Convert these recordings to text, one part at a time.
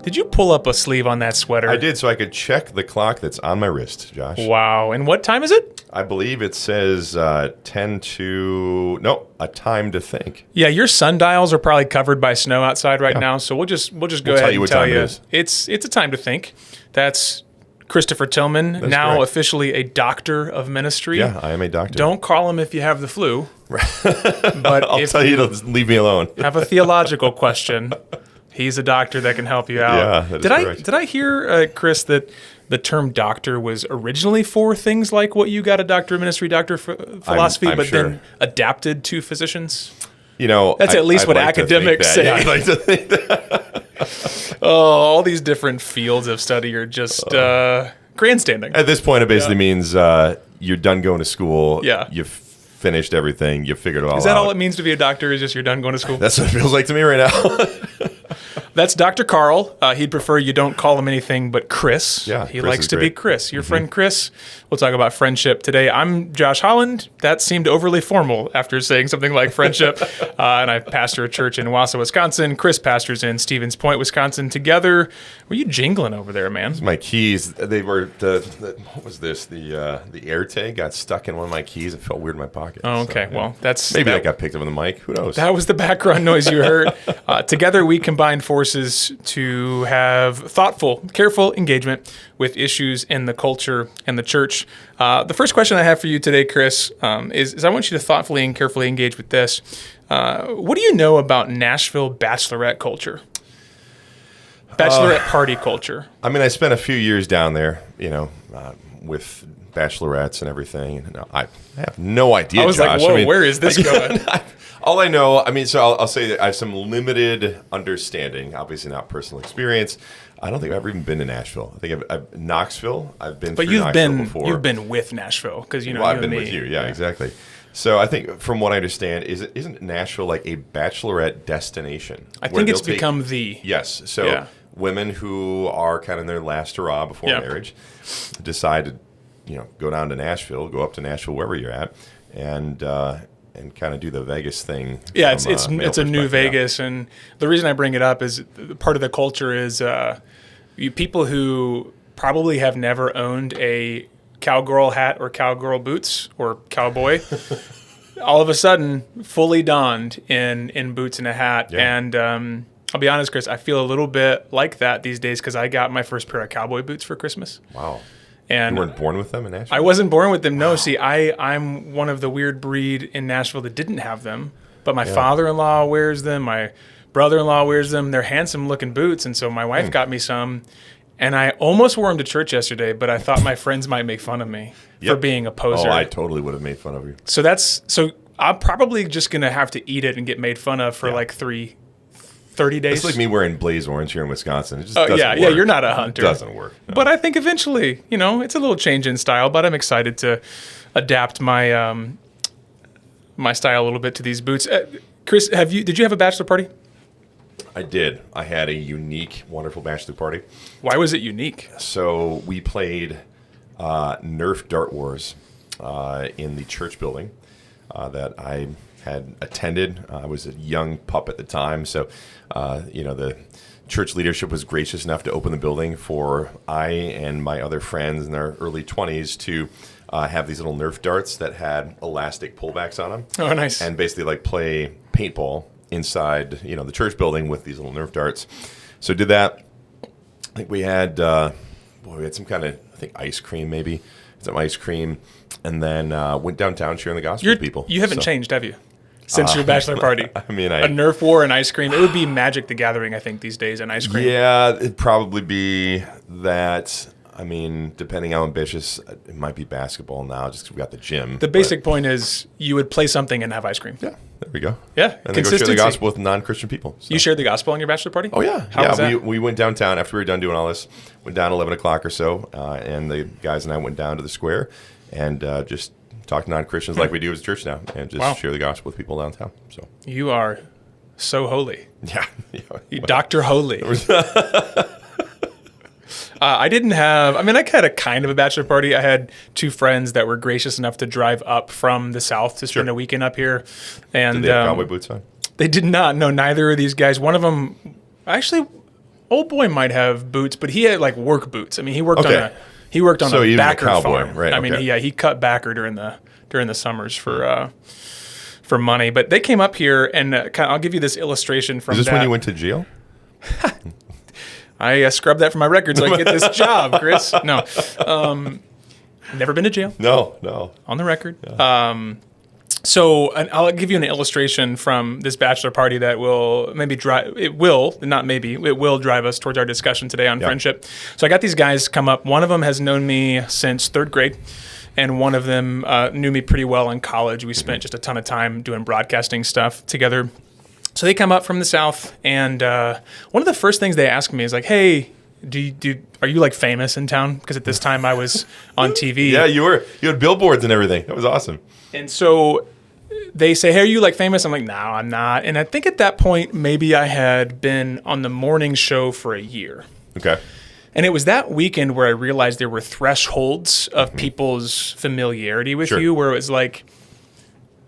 Did you pull up a sleeve on that sweater? I did, so I could check the clock that's on my wrist, Josh. Wow. And what time is it? I believe it says 10 to... No, a time to think. Yeah, your sundials are probably covered by snow outside right now, so we'll just go ahead and tell you. It's a time to think. That's Christopher Tillman, now correct. Officially a doctor of ministry. Yeah, I am a doctor. Don't call him if you have the flu. But I'll tell you to leave me alone. have a theological question, he's a doctor that can help you out. Yeah, that is correct. Did I hear, Chris, that the term doctor was originally for things like what you got, a doctor of ministry, doctor of philosophy, I'm but sure. then adapted to physicians? You know, That's at least I'd what like to academics think say. that. Yeah, I'd like to think that. Oh, all these different fields of study are just grandstanding. At this point, it basically means you're done going to school. Yeah. You've finished everything. You figured it all out. Is that all it means to be a doctor, is just you're done going to school? That's what it feels like to me right now. That's Dr. Carl. He'd prefer you don't call him anything but Chris. Yeah, he Chris likes is to be great. Chris. Your friend Chris. We'll talk about friendship today. I'm Josh Holland. That seemed overly formal after saying something like friendship. And I pastor a church in Wausau, Wisconsin. Chris pastors in Stevens Point, Wisconsin. Together, were you jingling over there, man? My keys, they were, what was this? The air tag got stuck in one of my keys. It felt weird in my pocket. Oh, okay. So, yeah. Well, that's... Maybe that got picked up on the mic. Who knows? That was the background noise you heard. Together, we combined forces to have thoughtful, careful engagement with issues in the culture and the church. The first question I have for you today, Chris, is I want you to thoughtfully and carefully engage with this. What do you know about Nashville bachelorette culture? Bachelorette party culture. I mean, I spent a few years down there, with bachelorettes and everything. And I have no idea, I was Josh. like, whoa, where is this going? All I know, so I'll say that I have some limited understanding, obviously not personal experience. I don't think I've ever even been to Nashville. I think I've Knoxville. I've been But through you've Knoxville before. you've been with Nashville because you know Well, you I've and been me. with you. Yeah, exactly. So I think from what I understand, isn't Nashville like a bachelorette destination? I where think it's they'll take- become the... Yes. So Yeah. women who are kind of in their last hurrah before Yeah. marriage decide to, go down to Nashville, go up to Nashville, wherever you're at, and kind of do the Vegas thing. Yeah, from it's male a new perspective, yeah. Vegas, and the reason I bring it up is part of the culture is you people who probably have never owned a cowgirl hat or cowgirl boots or cowboy, all of a sudden fully donned in boots and a hat, Yeah. and I'll be honest, Chris, I feel a little bit like that these days because I got my first pair of cowboy boots for Christmas. Wow. And You weren't born with them in Nashville? I wasn't born with them. No, see, I'm one of the weird breed in Nashville that didn't have them, but my father-in-law wears them. My brother-in-law wears them. They're handsome-looking boots, and so my wife got me some, and I almost wore them to church yesterday, but I thought my friends might make fun of me for being a poser. Oh, I totally would have made fun of you. So I'm probably just gonna have to eat it and get made fun of for like 30 days. It's like me wearing blaze orange here in Wisconsin. It just Oh, doesn't yeah, work. yeah, you're not a hunter. It doesn't work. No. But I think eventually, it's a little change in style, but I'm excited to adapt my my style a little bit to these boots. Chris, did you have a bachelor party? I did. I had a unique, wonderful bachelor party. Why was it unique? So we played Nerf Dart Wars in the church building that I had attended. I was a young pup at the time, so the church leadership was gracious enough to open the building for I and my other friends in their early 20s to have these little Nerf darts that had elastic pullbacks on them. Oh, nice. And basically play paintball inside the church building with these little Nerf darts. So did that. I think we had we had some kind of ice cream, maybe some ice cream, and then went downtown sharing the gospel with people. You haven't changed, have you? Since your bachelor party. I mean, a Nerf war and ice cream. It would be Magic the Gathering, I think, these days, and ice cream. Yeah, it'd probably be that. I mean, depending how ambitious, it might be basketball now, just 'cause we got the gym. The basic point is you would play something and have ice cream. Yeah, there we go. Yeah, and then go share the gospel with non-Christian people. So. You shared the gospel on your bachelor party? Oh, yeah. How was that? We went downtown after we were done doing all this. Went down 11 o'clock or so, and the guys and I went down to the square and just talk to non-Christians like we do as a church now, and just share the gospel with people downtown. So you are so holy. Yeah. Dr. Holy. I had a kind of a bachelor party. I had two friends that were gracious enough to drive up from the south to spend a weekend up here. And did they have cowboy boots on? They did not. No, neither of these guys. One of them, actually, old boy might have boots, but he had like work boots. I mean, he worked on So a even a backer cowboy, farm. right, I mean, okay. he cut backer during the summers for money. But they came up here, and I'll give you this illustration from Is this that. when you went to jail? I scrubbed that from my record so I can get this job, Chris. No, never been to jail. No. On the record. Yeah. So I'll give you an illustration from this bachelor party that will it will drive us towards our discussion today on friendship. So I got these guys come up. One of them has known me since third grade, and one of them knew me pretty well in college. We spent just a ton of time doing broadcasting stuff together. So they come up from the South, and one of the first things they ask me is like, hey, are you like famous in town? Because at this time I was on TV. Yeah, you were. You had billboards and everything. That was awesome. And so they say, hey, are you like famous? I'm like, no, I'm not. And I think at that point, maybe I had been on the morning show for a year. Okay. And it was that weekend where I realized there were thresholds of people's familiarity with you, where it was like,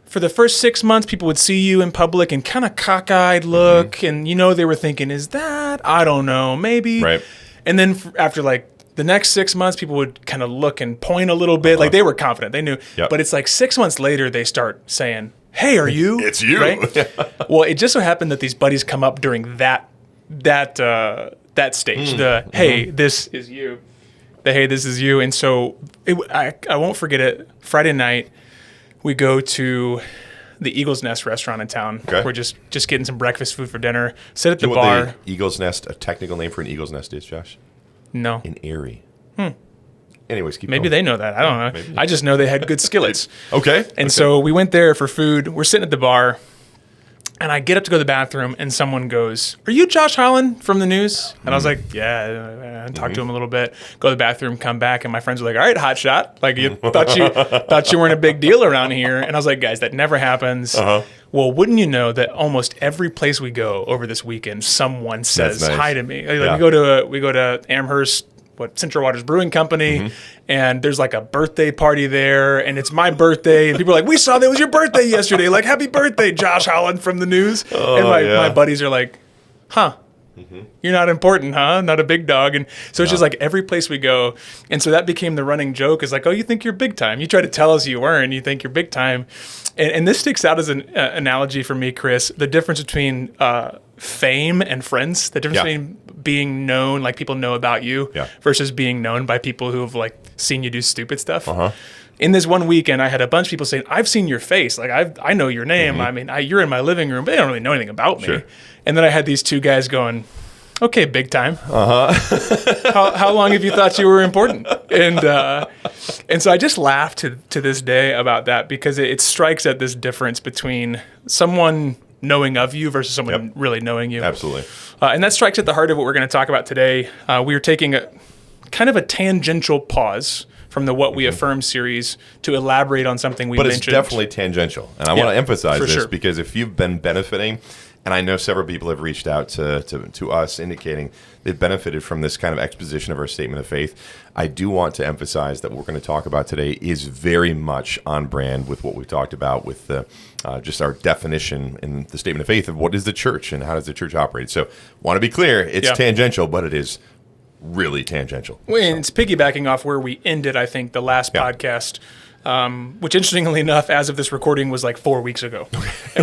for the first 6 months, people would see you in public and kind of cockeyed look. And, they were thinking, is that? I don't know, maybe. Right. And then after like the next 6 months, people would kind of look and point a little bit. Like they were confident. They knew. Yep. But it's like 6 months later, they start saying, hey, are you? It's you. Right? Well, it just so happened that these buddies come up during that stage. Hey, this is you. Hey, this is you. And so I won't forget it. Friday night, we go to the Eagle's Nest restaurant in town. Okay. We're just getting some breakfast food for dinner. Sit at the You know what bar. the Eagle's Nest, a technical name for an Eagle's Nest is, Josh? No. An Airy. Anyways, keep Maybe going. they know that. I don't know. Maybe. I just know they had good skillets. Okay. And so we went there for food. We're sitting at the bar, and I get up to go to the bathroom, and someone goes, are you Josh Holland from the news? And I was like, yeah. I talked to him a little bit. Go to the bathroom, come back, and my friends were like, all right, hot shot. Like, you thought you weren't a big deal around here. And I was like, guys, that never happens. Well, wouldn't you know that almost every place we go over this weekend, someone says nice. hi to me. Like, we go to Amherst, Central Waters Brewing Company, and there's like a birthday party there, and it's my birthday, and people are like, we saw that it was your birthday yesterday, like, happy birthday, Josh Holland from the news. And my buddies are like, huh, you're not important, huh? Not a big dog. And so it's just like every place we go. And so that became the running joke, is like, oh, you think you're big time. You try to tell us you weren't, you think you're big time. And this sticks out as an analogy for me, Chris, the difference between fame and friends, the difference between being known, like people know about you, versus being known by people who have like seen you do stupid stuff. In this one weekend, I had a bunch of people saying, I've seen your face. Like, I know your name. I mean, you're in my living room, but they don't really know anything about me. And then I had these two guys going, okay, big time. How long have you thought you were important? And so I just laugh to this day about that, because it strikes at this difference between someone knowing of you versus someone really knowing you. Absolutely. And that strikes at the heart of what we're going to talk about today. We are taking a kind of a tangential pause from the What We Affirm series to elaborate on something we mentioned. But it's definitely tangential. And I want to emphasize this, sure. because if you've been benefiting, and I know several people have reached out to us indicating they've benefited from this kind of exposition of our statement of faith, I do want to emphasize that what we're going to talk about today is very much on brand with what we've talked about with the just our definition in the statement of faith of what is the church and how does the church operate. So want to be clear, it's tangential, but it is really tangential. Well, and it's piggybacking off where we ended, I think, the last podcast, which interestingly enough, as of this recording, was like 4 weeks ago,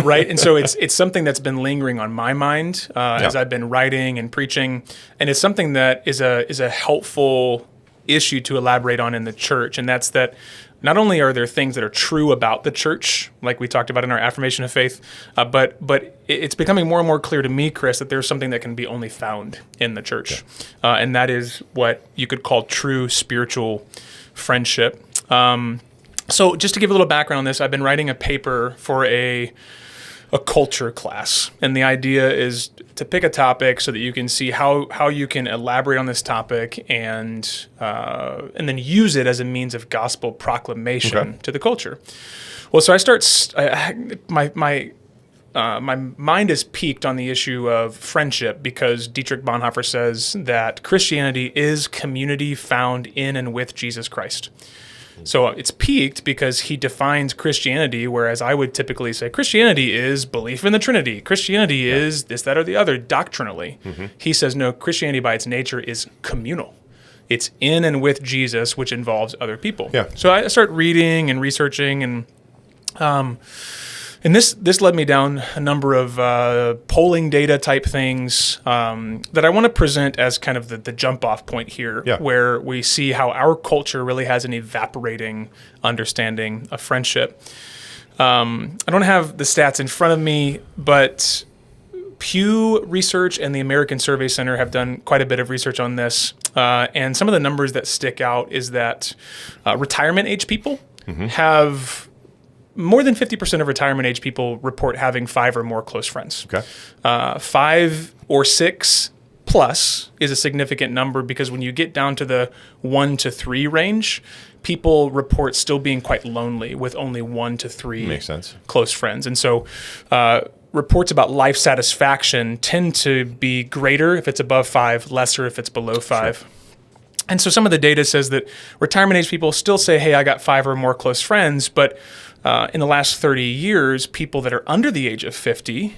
right? And so it's something that's been lingering on my mind as I've been writing and preaching, and it's something that is a helpful issue to elaborate on in the church, and that's that not only are there things that are true about the church, like we talked about in our affirmation of faith, but it's becoming more and more clear to me, Chris, that there's something that can be only found in the church, and that is what you could call true spiritual friendship. So just to give a little background on this, I've been writing a paper for a culture class, and the idea is to pick a topic so that you can see how you can elaborate on this topic and then use it as a means of gospel proclamation to the culture. Well, so my mind is piqued on the issue of friendship, because Dietrich Bonhoeffer says that Christianity is community found in and with Jesus Christ. So it's peaked because he defines Christianity, whereas I would typically say Christianity is belief in the Trinity. Christianity is this, that, or the other doctrinally. He says, no, Christianity by its nature is communal. It's in and with Jesus, which involves other people. Yeah. So I start reading and researching, and this led me down a number of polling data type things that I want to present as kind of the jump off point here, where we see how our culture really has an evaporating understanding of friendship. I don't have the stats in front of me, but Pew Research and the American Survey Center have done quite a bit of research on this. And some of the numbers that stick out is that retirement age people have more than 50% of retirement age people report having 5 or more close friends. Okay. 5 or 6 plus is a significant number, because when you get down to the 1 to 3 range, people report still being quite lonely with only 1 to 3 Makes sense. close friends. And so reports about life satisfaction tend to be greater if it's above 5, lesser if it's below 5. Sure. And so some of the data says that retirement age people still say, hey, I got 5 or more close friends, but in the last 30 years, people that are under the age of 50,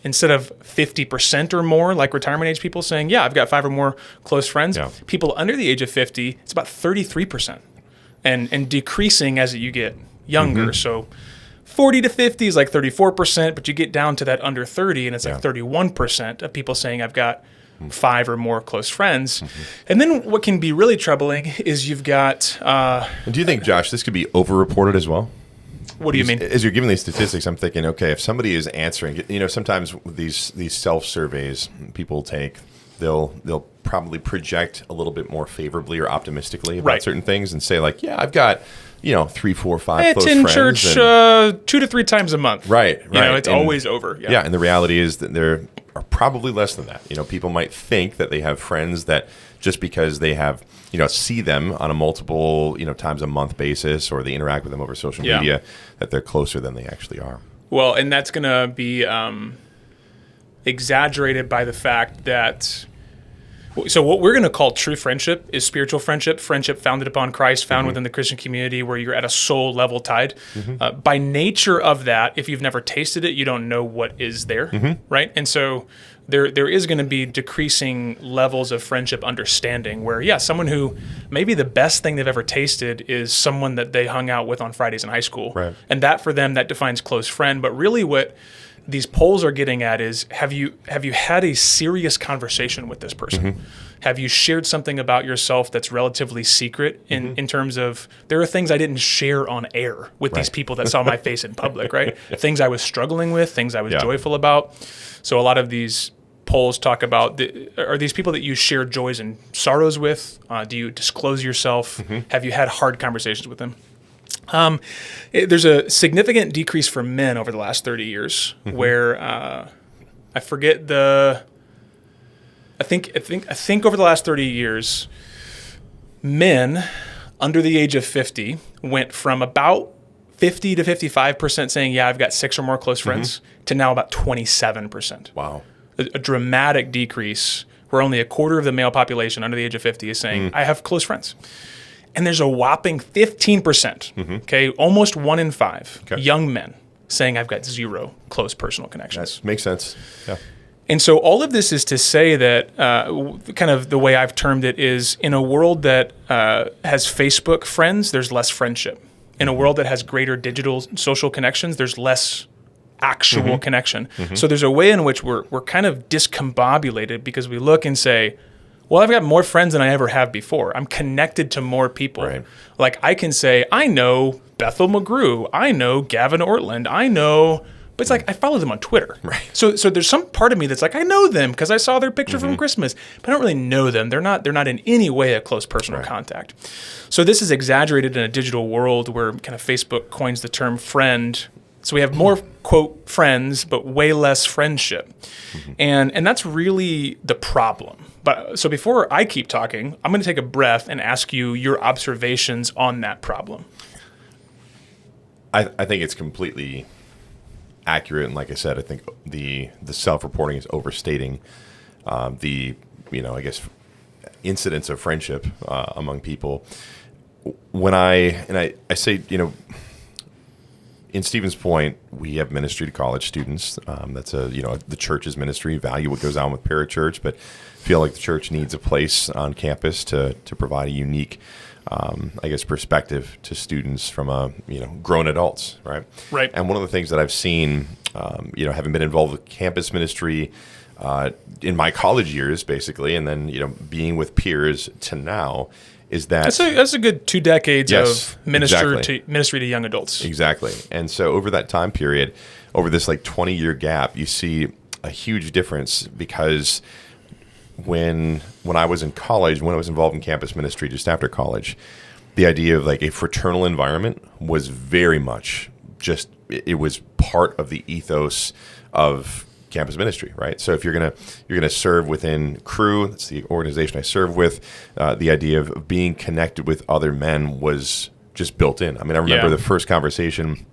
instead of 50% or more, like retirement age people saying, yeah, I've got 5 or more close friends, people under the age of 50, it's about 33%, and decreasing as you get younger. So 40 to 50 is like 34%, but you get down to that under 30, and it's like 31% of people saying, I've got 5 or more close friends. And then what can be really troubling is you've got... And do you think, Josh, this could be overreported as well? What do you mean? As you're giving these statistics, I'm thinking, okay, if somebody is answering, sometimes these self-surveys people take, they'll probably project a little bit more favorably or optimistically about certain things and say like, yeah, I've got, 3, 4, 5 close friends. It's in church 2 to 3 times a month. Right. It's always over. Yeah, and the reality is that there are probably less than that. People might think that they have friends that just because they have, see them on a multiple, times a month basis, or they interact with them over social media, that they're closer than they actually are. Well, and that's going to be exaggerated by the fact that, so what we're going to call true friendship is spiritual friendship founded upon Christ, found within the Christian community, where you're at a soul level tied. By nature of that, if you've never tasted it, you don't know what is there, right? And so there is going to be decreasing levels of friendship understanding where, someone who maybe the best thing they've ever tasted is someone that they hung out with on Fridays in high school. Right. And that for them, that defines close friend. But really what these polls are getting at is, have you had a serious conversation with this person? Have you shared something about yourself that's relatively secret in terms of, there are things I didn't share on air with these people that saw my face in public, right? Things I was struggling with, things I was joyful about. So a lot of these polls talk about, are these people that you share joys and sorrows with? Do you disclose yourself? Have you had hard conversations with them? There's a significant decrease for men over the last 30 years, where I forget I think over the last 30 years, men under the age of 50 went from about 50 to 55% saying, yeah, I've got 6 or more close friends, to now about 27%. Wow. A dramatic decrease, where only a quarter of the male population under the age of 50 is saying, I have close friends. And there's a whopping 15%, almost 1 in 5 young men saying, I've got 0 close personal connections. That makes sense. Yeah. And so all of this is to say that kind of the way I've termed it is, in a world that has Facebook friends, there's less friendship. In a world that has greater digital social connections, there's less actual connection. So there's a way in which we're kind of discombobulated, because we look and say, well, I've got more friends than I ever have before. I'm connected to more people. Right. Like I can say, I know Bethel McGrew. I know Gavin Ortland. I know, but it's like I follow them on Twitter. Right. So there's some part of me that's like, I know them because I saw their picture from Christmas, but I don't really know them. They're not in any way a close personal contact. So this is exaggerated in a digital world where kind of Facebook coins the term friend. So we have more, quote, friends, but way less friendship. And that's really the problem. But so before I keep talking, I'm going to take a breath and ask you your observations on that problem. I think it's completely accurate. And like I said, I think the self-reporting is overstating the, I guess, incidents of friendship among people. when I say, in Stephen's point, we have ministry to college students. That's the church's ministry, value what goes on with parachurch, but feel like the church needs a place on campus to provide a unique, perspective to students from grown adults, right? Right. And one of the things that I've seen, having been involved with campus ministry in my college years, basically, and then being with peers to now, is that that's a good 2 decades yes, of ministry exactly. to young adults. Exactly. And so over that time period, over this 20-year gap, you see a huge difference, because when I was in college, when I was involved in campus ministry just after college, the idea of a fraternal environment was very much it was part of the ethos of campus ministry, right? So if you're gonna serve within Cru, that's the organization I serve with, the idea of being connected with other men was just built in. I mean, I remember the first conversation,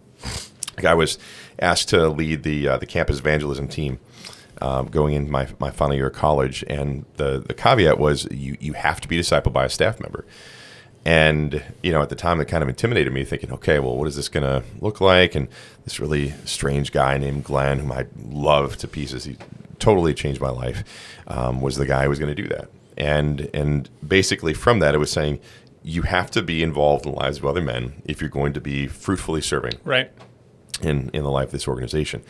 I was asked to lead the campus evangelism team going into my final year of college, and the caveat was you have to be discipled by a staff member. And, at the time, it kind of intimidated me, thinking, okay, well, what is this going to look like? And this really strange guy named Glenn, whom I love to pieces, he totally changed my life, was the guy who was going to do that. And basically from that, it was saying, you have to be involved in the lives of other men if you're going to be fruitfully serving right in the life of this organization.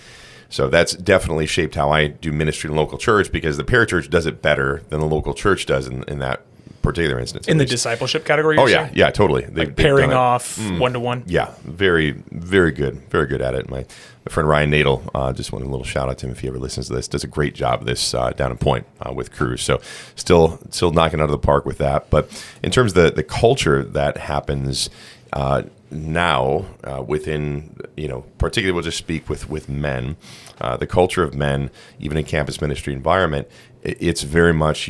So that's definitely shaped how I do ministry in local church, because the parachurch does it better than the local church does in that particular instance. In the discipleship category? Yeah, totally. They've pairing off one-to-one? Yeah, very, very good at it. My friend Ryan Nadel, just want a little shout out to him if he ever listens to this, does a great job of this down in Point with Cru. So still knocking out of the park with that. But in terms of the culture that happens now within, particularly we'll just speak with men, the culture of men, even in campus ministry environment, it's very much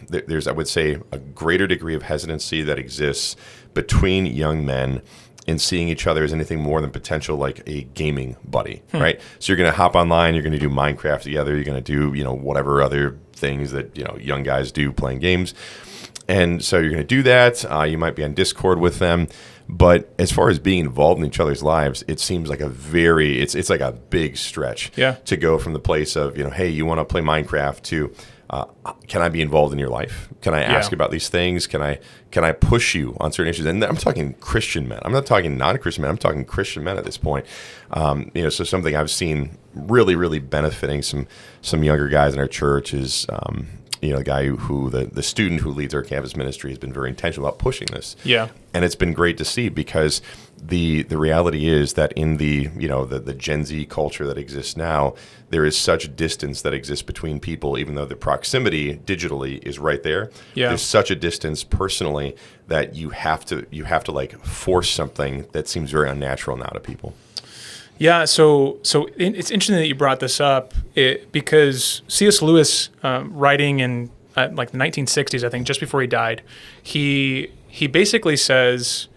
there's, I would say, a greater degree of hesitancy that exists between young men in seeing each other as anything more than potential a gaming buddy, right? So you're going to hop online, you're going to do Minecraft together, you're going to do, whatever other things that, young guys do playing games. And so you're going to do that. You might be on Discord with them. But as far as being involved in each other's lives, it seems like it's like a big stretch to go from the place of, hey, you want to play Minecraft to, can I be involved in your life? Can I ask about these things? Can I push you on certain issues? And I'm talking Christian men. I'm not talking non-Christian men. I'm talking Christian men at this point. So something I've seen really, really benefiting some younger guys in our church is, the guy who the student who leads our campus ministry has been very intentional about pushing this. Yeah. And it's been great to see, because the reality is that in the Gen Z culture that exists now, there is such distance that exists between people, even though the proximity digitally is right there. Yeah. There's such a distance personally that you have to force something that seems very unnatural now to people. Yeah, so it's interesting that you brought this up because C.S. Lewis, writing in the 1960s, I think, just before he died, he basically says,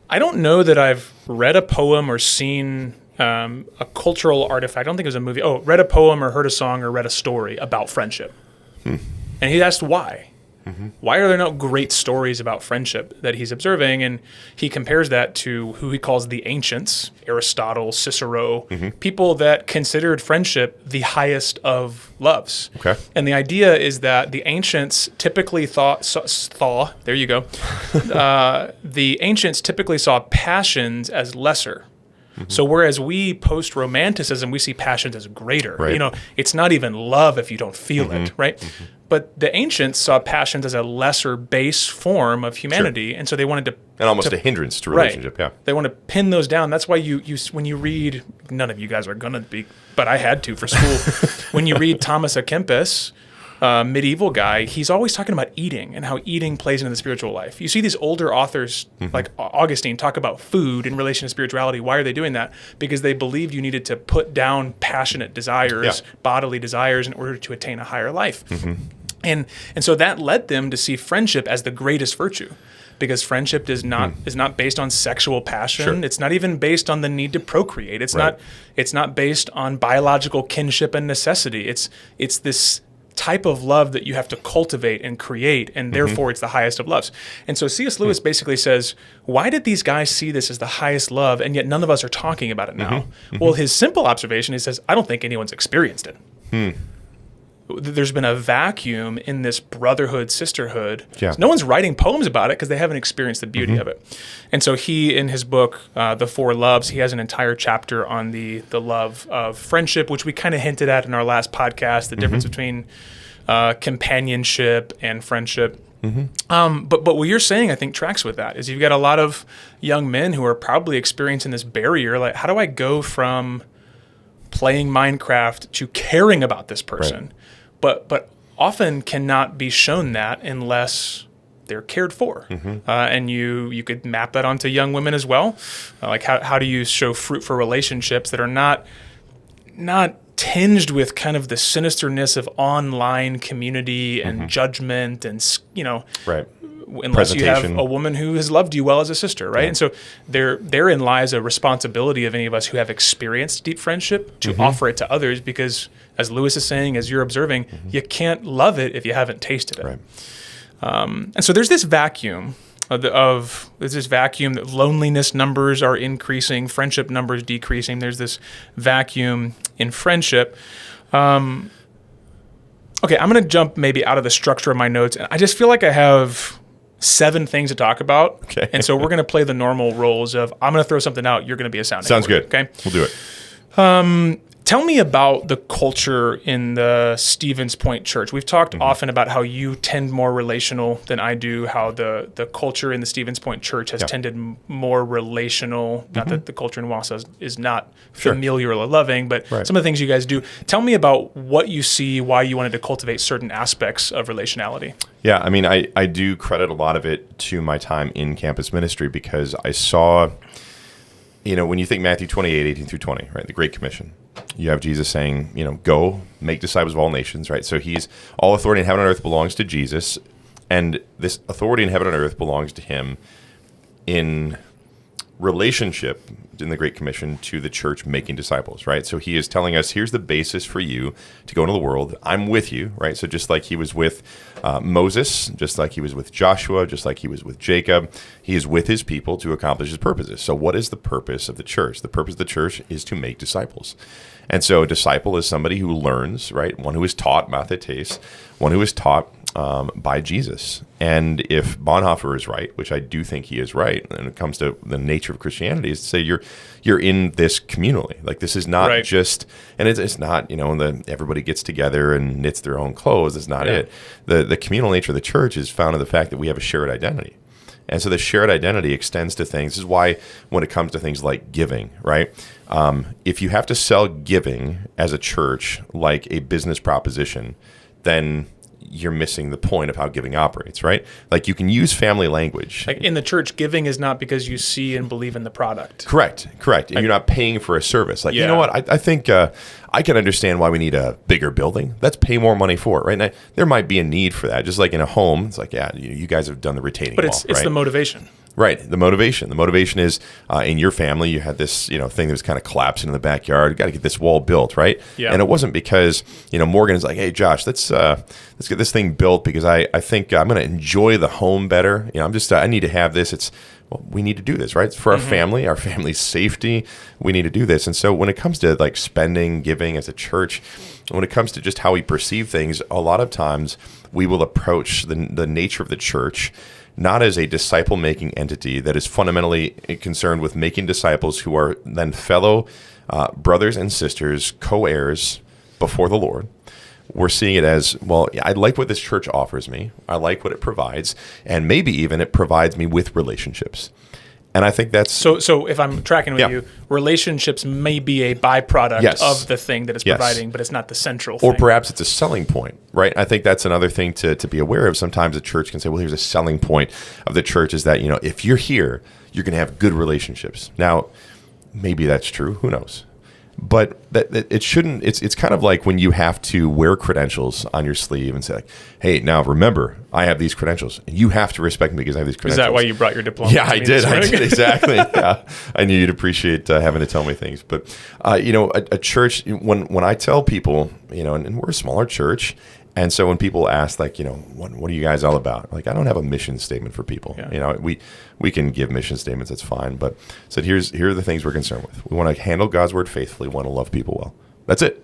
I don't know that I've read a poem or seen a cultural artifact. I don't think it was a movie. Read a poem or heard a song or read a story about friendship. And he asked why. Mm-hmm. Why are there no great stories about friendship that he's observing? And he compares that to who he calls the ancients, Aristotle, Cicero, people that considered friendship the highest of loves. Okay. And the idea is that the ancients typically there you go. The ancients typically saw passions as lesser. Mm-hmm. So whereas we post-romanticism, we see passions as greater. Right. It's not even love if you don't feel it, right? Mm-hmm. But the ancients saw passions as a lesser base form of humanity, sure. And so they wanted to... And almost a hindrance to relationship, right. Yeah. They want to pin those down. That's why you when you read... None of you guys are going to be, but I had to for school. When you read Thomas à Kempis, medieval guy, he's always talking about eating and how eating plays into the spiritual life. You see these older authors like Augustine talk about food in relation to spirituality. Why are they doing that? Because they believed you needed to put down passionate desires, bodily desires, in order to attain a higher life. Mm-hmm. And so that led them to see friendship as the greatest virtue. Because friendship is not based on sexual passion. Sure. It's not even based on the need to procreate. It's not based on biological kinship and necessity. It's this type of love that you have to cultivate and create, and therefore it's the highest of loves. And so C.S. Lewis basically says, why did these guys see this as the highest love, and yet none of us are talking about it now? Well, his simple observation, he says, I don't think anyone's experienced it. There's been a vacuum in this brotherhood, sisterhood. Yeah. No one's writing poems about it because they haven't experienced the beauty of it. And so he, in his book, The Four Loves, he has an entire chapter on the love of friendship, which we kind of hinted at in our last podcast, the difference between companionship and friendship. But what you're saying, I think, tracks with that, is you've got a lot of young men who are probably experiencing this barrier. Like, how do I go from playing Minecraft to caring about this person? Right. But often cannot be shown that unless they're cared for. And you could map that onto young women as well. Like how do you show fruit for relationships that are not tinged with kind of the sinisterness of online community and judgment and, right. Unless you have a woman who has loved you well as a sister, right? Yeah. And so therein lies a responsibility of any of us who have experienced deep friendship to offer it to others, because as Lewis is saying, as you're observing, you can't love it if you haven't tasted it. Right. And so there's this vacuum that loneliness numbers are increasing, friendship numbers decreasing. There's this vacuum in friendship. Okay, I'm going to jump maybe out of the structure of my notes, and I just feel like I have 7 things to talk about. Okay. And so we're going to play the normal roles of, I'm going to throw something out, you're going to be a sounding Sounds board. good. Okay. We'll do it. Tell me about the culture in the Stevens Point Church. We've talked often about how you tend more relational than I do, how the culture in the Stevens Point Church has tended more relational. Not that the culture in Wausau is not familiar or loving, but some of the things you guys do. Tell me about what you see, why you wanted to cultivate certain aspects of relationality. Yeah, I mean, I do credit a lot of it to my time in campus ministry, because I saw, when you think Matthew 28, 18 through 20, right, the Great Commission, you have Jesus saying, go make disciples of all nations, right? So all authority in heaven and earth belongs to Jesus, and this authority in heaven and earth belongs to him in relationship in the Great Commission to the church making disciples, right? So he is telling us, here's the basis for you to go into the world. I'm with you, right? So just like he was with Moses, just like he was with Joshua, just like he was with Jacob, he is with his people to accomplish his purposes. So what is the purpose of the church? The purpose of the church is to make disciples. And so a disciple is somebody who learns, right? One who is taught, mathetes, one who is taught by Jesus. And if Bonhoeffer is right, which I do think he is right, when it comes to the nature of Christianity, is to say you're in this communally. Like, this is not just, and it's not, everybody gets together and knits their own clothes. It's not it. The communal nature of the church is found in the fact that we have a shared identity. And so the shared identity extends to things. This is why when it comes to things like giving, right? If you have to sell giving as a church like a business proposition, then you're missing the point of how giving operates, right? Like, you can use family language. Like, in the church, giving is not because you see and believe in the product. Correct. And you're not paying for a service. Like, you know what? I think I can understand why we need a bigger building. Let's pay more money for it, right? And there might be a need for that. Just like in a home, it's like, you guys have done the retaining wall, But it's the motivation. Right, the motivation. The motivation is in your family, you had this thing that was kind of collapsing in the backyard. You got to get this wall built, right? Yeah. And it wasn't because Morgan is like, hey Josh, let's get this thing built because I think I'm going to enjoy the home better. I need to have this. We need to do this, right? It's for our family, our family's safety. We need to do this. And so when it comes to like spending, giving as a church, when it comes to just how we perceive things, a lot of times we will approach the nature of the church not as a disciple-making entity that is fundamentally concerned with making disciples who are then fellow brothers and sisters, co-heirs before the Lord. We're seeing it as, well, I like what this church offers me. I like what it provides. And maybe even it provides me with relationships. And I think that's... So if I'm tracking with you, relationships may be a byproduct of the thing that it's providing, but it's not the central thing. Or perhaps it's a selling point, right? I think that's another thing to be aware of. Sometimes a church can say, well, here's a selling point of the church is that, if you're here, you're going to have good relationships. Now, maybe that's true. Who knows? But that it shouldn't. It's kind of like when you have to wear credentials on your sleeve and say, like, "Hey, now remember, I have these credentials, and you have to respect me because I have these credentials." Is that why you brought your diploma? Yeah, I did exactly. Yeah, I knew you'd appreciate having to tell me things. But a church. When I tell people, and we're a smaller church, And so when people ask, like, what are you guys all about? Like, I don't have a mission statement for people. Yeah. We can give mission statements, that's fine. But said, here are the things we're concerned with. We want to handle God's word faithfully. We want to love people well. That's it.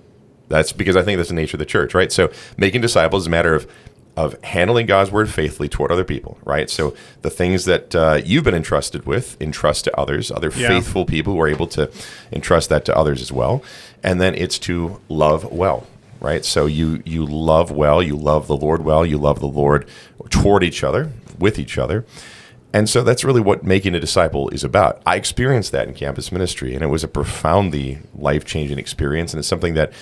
That's because I think that's the nature of the church, right? So making disciples is a matter of handling God's word faithfully toward other people, right? So the things that you've been entrusted with, entrust to others, other faithful people who are able to entrust that to others as well. And then it's to love well. Right, so you love well, you love the Lord well, you love the Lord toward each other, with each other, and so that's really what making a disciple is about. I experienced that in campus ministry, and it was a profoundly life-changing experience, and it's something that,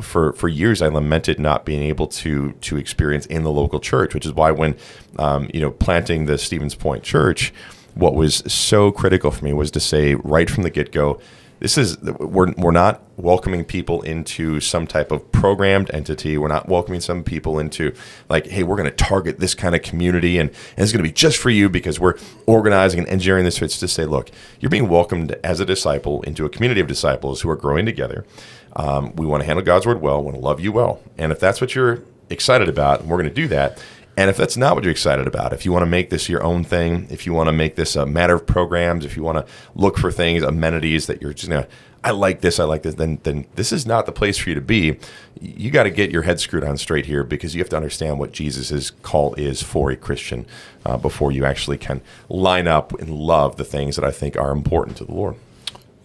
for years I lamented not being able to experience in the local church, which is why when, planting the Stevens Point Church, what was so critical for me was to say right from the get-go, we're not welcoming people into some type of programmed entity. We're not welcoming some people into like, hey, we're going to target this kind of community and it's going to be just for you because we're organizing and engineering this. It's to say, look, you're being welcomed as a disciple into a community of disciples who are growing together. We want to handle God's word well. We want to love you well. And if that's what you're excited about, we're going to do that. And if that's not what you're excited about, if you want to make this your own thing, if you want to make this a matter of programs, if you want to look for things, amenities that you're just going to, I like this, then this is not the place for you to be. You got to get your head screwed on straight here because you have to understand what Jesus' call is for a Christian before you actually can line up and love the things that I think are important to the Lord.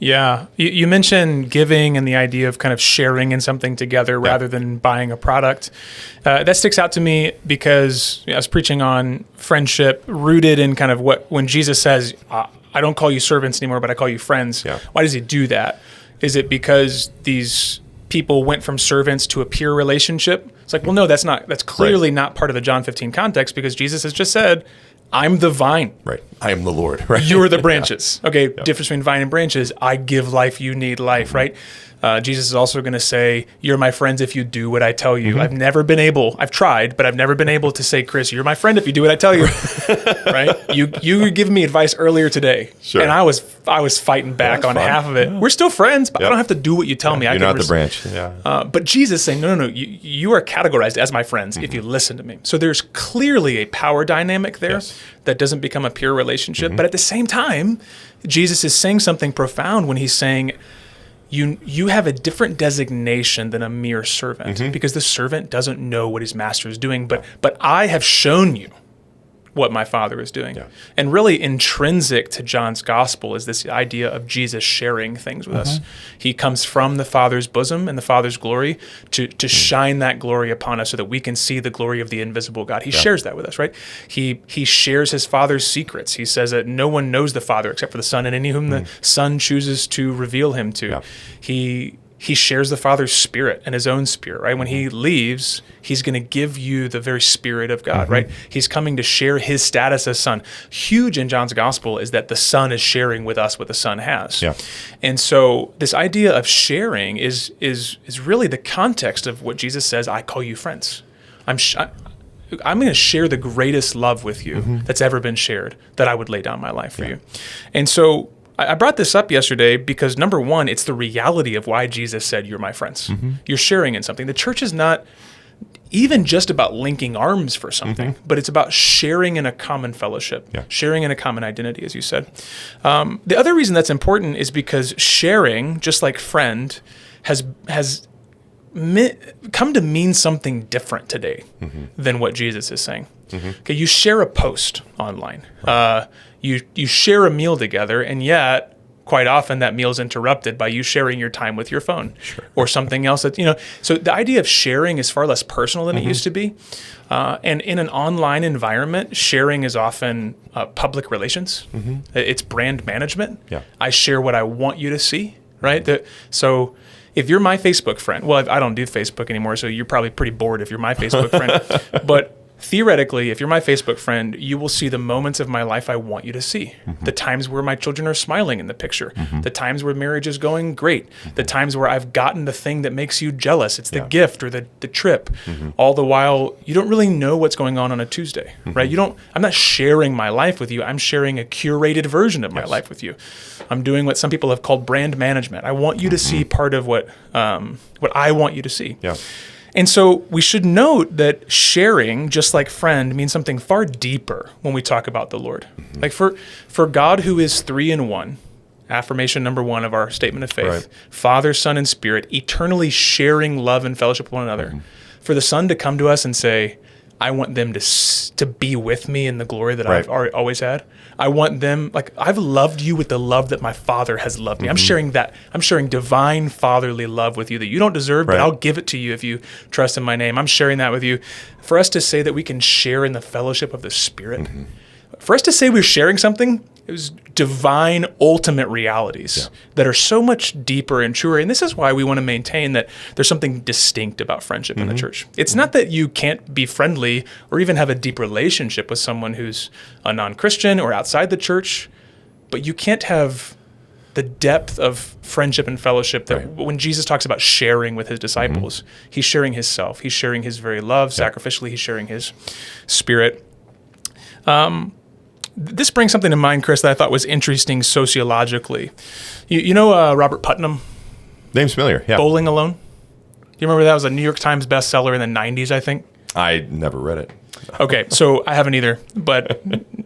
Yeah. You mentioned giving and the idea of kind of sharing in something together rather than buying a product. That sticks out to me because I was preaching on friendship rooted in kind of when Jesus says, I don't call you servants anymore, but I call you friends. Yeah. Why does he do that? Is it because these people went from servants to a peer relationship? It's like, well, no, that's clearly not part of the John 15 context because Jesus has just said, I'm the vine. Right. I am the Lord. Right. You're the branches. Okay. Difference between vine and branches. I give life. You need life. Right. Jesus is also going to say, you're my friends if you do what I tell you. I've tried, but I've never been able to say, Chris, you're my friend if you do what I tell you. Right. You were giving me advice earlier today. Sure. And I was fighting back on half of it. Yeah. We're still friends, but I don't have to do what you tell me. You're not the branch. Yeah. But Jesus saying, no. You are categorized as my friends if you listen to me. So there's clearly a power dynamic there that doesn't become a pure relationship. But at the same time, Jesus is saying something profound when he's saying, you have a different designation than a mere servant because the servant doesn't know what his master is doing, but I have shown you what my Father is doing. Yeah. And really intrinsic to John's gospel is this idea of Jesus sharing things with us. He comes from the Father's bosom and the Father's glory to shine that glory upon us so that we can see the glory of the invisible God. He shares that with us, right? He shares his Father's secrets. He says that no one knows the Father except for the Son and any whom the Son chooses to reveal him to. Yeah. He shares the Father's Spirit and his own Spirit, right? When he leaves, he's going to give you the very Spirit of God, right? He's coming to share his status as Son. Huge in John's Gospel is that the Son is sharing with us what the Son has. Yeah. And so this idea of sharing is really the context of what Jesus says, I call you friends. I'm going to share the greatest love with you that's ever been shared, that I would lay down my life for you. And so I brought this up yesterday because, number one, it's the reality of why Jesus said, you're my friends. You're sharing in something. The church is not even just about linking arms for something, but it's about sharing in a common fellowship, sharing in a common identity, as you said. The other reason that's important is because sharing, just like friend, has come to mean something different today than what Jesus is saying. Okay, you share a post online. You share a meal together, and yet quite often that meal is interrupted by you sharing your time with your phone or something else that, so the idea of sharing is far less personal than it used to be. And in an online environment, sharing is often public relations. It's brand management. Yeah. I share what I want you to see, right? So if you're my Facebook friend, well, I don't do Facebook anymore, so you're probably pretty bored if you're my Facebook friend, but theoretically, if you're my Facebook friend, you will see the moments of my life I want you to see. The times where my children are smiling in the picture. The times where marriage is going great. The times where I've gotten the thing that makes you jealous. It's the gift or the trip. All the while, you don't really know what's going on a Tuesday, right? I'm not sharing my life with you. I'm sharing a curated version of my life with you. I'm doing what some people have called brand management. I want you to see part of what I want you to see. Yeah. And so we should note that sharing, just like friend, means something far deeper when we talk about the Lord. Like for God, who is 3 in 1, affirmation number 1 of our statement of faith, Right. Father, Son, and Spirit, eternally sharing love and fellowship with one another. For the Son to come to us and say, I want them to be with me in the glory that I've always had. I want them, like, I've loved you with the love that my Father has loved me. I'm sharing that. I'm sharing divine fatherly love with you that you don't deserve, but I'll give it to you if you trust in my name. I'm sharing that with you. For us to say that we can share in the fellowship of the Spirit, for us to say we're sharing something, it was divine ultimate realities that are so much deeper and truer. And this is why we want to maintain that there's something distinct about friendship in the church. It's not that you can't be friendly or even have a deep relationship with someone who's a non-Christian or outside the church, but you can't have the depth of friendship and fellowship that when Jesus talks about sharing with his disciples, he's sharing his self, he's sharing his very love sacrificially, he's sharing his Spirit. This brings something to mind, Chris, that I thought was interesting sociologically. You know Robert Putnam? Name's familiar, yeah. Bowling Alone? Do you remember that was a New York Times bestseller in the 90s, I think? I never read it. Okay, so I haven't either, but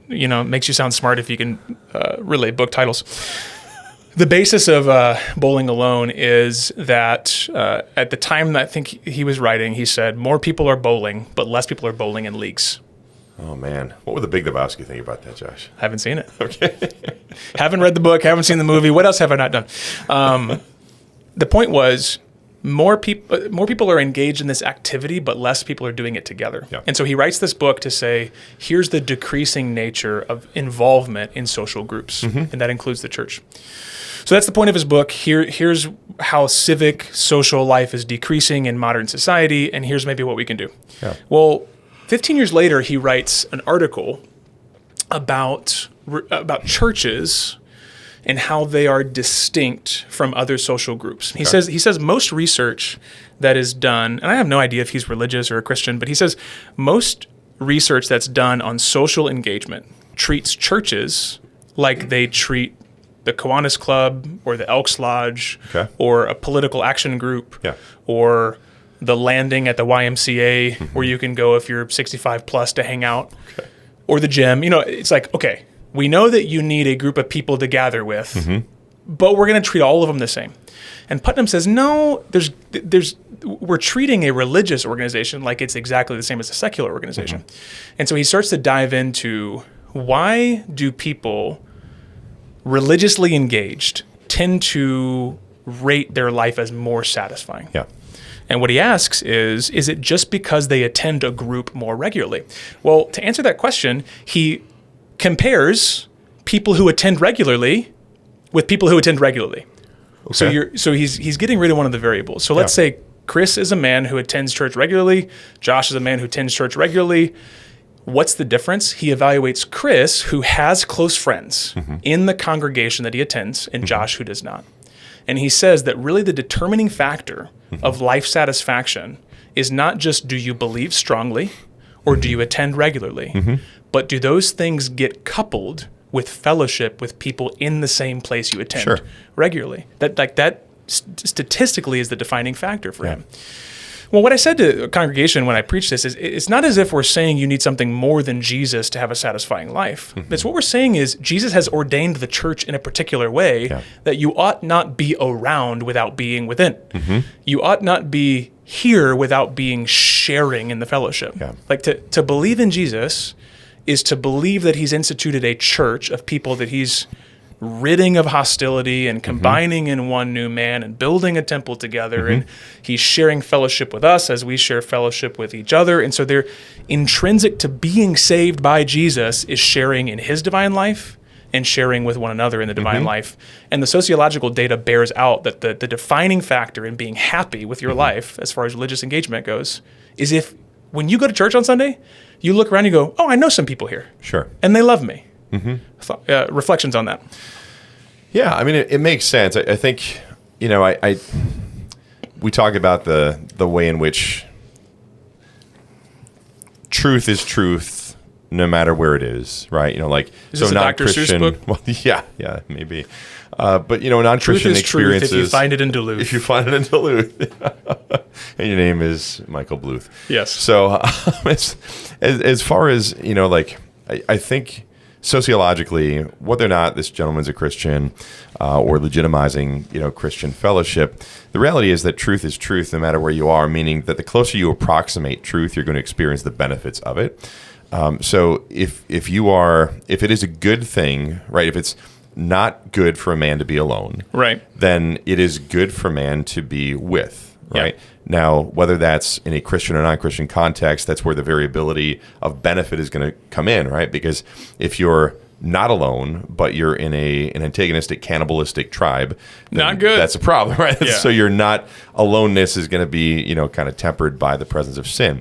it makes you sound smart if you can relate book titles. The basis of Bowling Alone is that at the time that I think he was writing, he said, more people are bowling, but less people are bowling in leagues. Oh, man. What would the Big Lebowski think about that, Josh? Haven't seen it. Okay. Haven't read the book, haven't seen the movie. What else have I not done? The point was more people are engaged in this activity, but less people are doing it together. Yeah. And so he writes this book to say, here's the decreasing nature of involvement in social groups, and that includes the church. So that's the point of his book. Here's how civic social life is decreasing in modern society, and here's maybe what we can do. Yeah. Well, 15 years later, he writes an article about churches and how they are distinct from other social groups. He says most research that is done, and I have no idea if he's religious or a Christian, but he says most research that's done on social engagement treats churches like they treat the Kiwanis Club or the Elks Lodge or a political action group or the landing at the YMCA where you can go if you're 65 plus to hang out or the gym. It's like, okay, we know that you need a group of people to gather with, but we're going to treat all of them the same. And Putnam says, no, we're treating a religious organization like it's exactly the same as a secular organization. And so he starts to dive into why do people religiously engaged tend to rate their life as more satisfying? Yeah. And what he asks is it just because they attend a group more regularly? Well, to answer that question, he compares people who attend regularly with people who attend regularly. Okay. So he's getting rid of one of the variables. So let's say Chris is a man who attends church regularly. Josh is a man who attends church regularly. What's the difference? He evaluates Chris, who has close friends in the congregation that he attends, and Josh, who does not. And he says that really the determining factor of life satisfaction is not just do you believe strongly or do you attend regularly, but do those things get coupled with fellowship with people in the same place you attend regularly? That statistically is the defining factor for him. Well, what I said to a congregation when I preached this is it's not as if we're saying you need something more than Jesus to have a satisfying life. It's what we're saying is Jesus has ordained the church in a particular way that you ought not be around without being within. You ought not be here without being sharing in the fellowship. Like to believe in Jesus is to believe that he's instituted a church of people that he's ridding of hostility and combining in one new man and building a temple together. And he's sharing fellowship with us as we share fellowship with each other. And so they're intrinsic to being saved by Jesus is sharing in his divine life and sharing with one another in the divine life. And the sociological data bears out that the defining factor in being happy with your life as far as religious engagement goes is if when you go to church on Sunday, you look around and you go, oh, I know some people here. Sure. And they love me. Reflections on that. Yeah, I mean, it makes sense. I think, we talk about the way in which truth is truth no matter where it is, right? Like, is this a Dr. Seuss book? Well, yeah, maybe. But non-Christian truth is experiences. truth if you find it in Duluth. If you find it in Duluth, and your name is Michael Bluth. Yes. So as far as like, I think sociologically, whether or not this gentleman's a Christian or legitimizing Christian fellowship, the reality is that truth is truth no matter where you are. Meaning that the closer you approximate truth, you're going to experience the benefits of it. So if it is a good thing, right? If it's not good for a man to be alone, right, then it is good for man to be with, right? Yeah. Now, whether that's in a Christian or non-Christian context, that's where the variability of benefit is going to come in, right? Because if you're not alone, but you're in an antagonistic, cannibalistic tribe, not good. That's a problem, right? Yeah. So aloneness is going to be, kind of tempered by the presence of sin.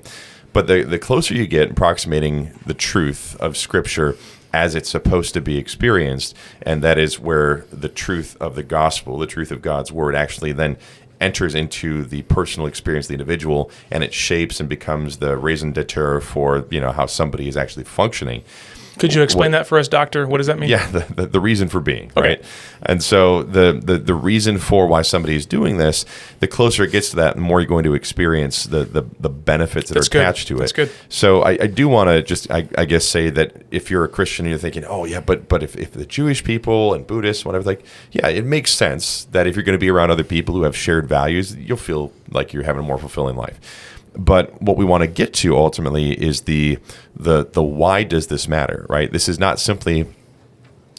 But the closer you get approximating the truth of Scripture as it's supposed to be experienced, and that is where the truth of the gospel, the truth of God's word, actually then enters into the personal experience of the individual, and it shapes and becomes the raison d'etre for how somebody is actually functioning. Could you explain that for us, Doctor? What does that mean? Yeah, the reason for being, okay. Right? And so the reason for why somebody is doing this, the closer it gets to that, the more you're going to experience the benefits that are attached to it. That's good. So I do want to just, I guess, say that if you're a Christian and you're thinking, oh yeah, but if the Jewish people and Buddhists, whatever, like, yeah, it makes sense that if you're going to be around other people who have shared values, you'll feel like you're having a more fulfilling life. But what we want to get to ultimately is the why does this matter, right? This is not simply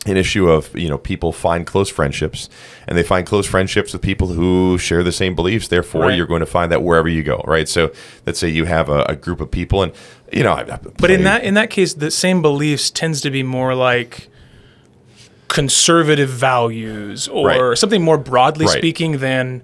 an issue of, people find close friendships, and they find close friendships with people who share the same beliefs. Therefore, right. You're going to find that wherever you go, right? So let's say you have a group of people, and but in that case, the same beliefs tends to be more like conservative values or right. something more broadly right. speaking than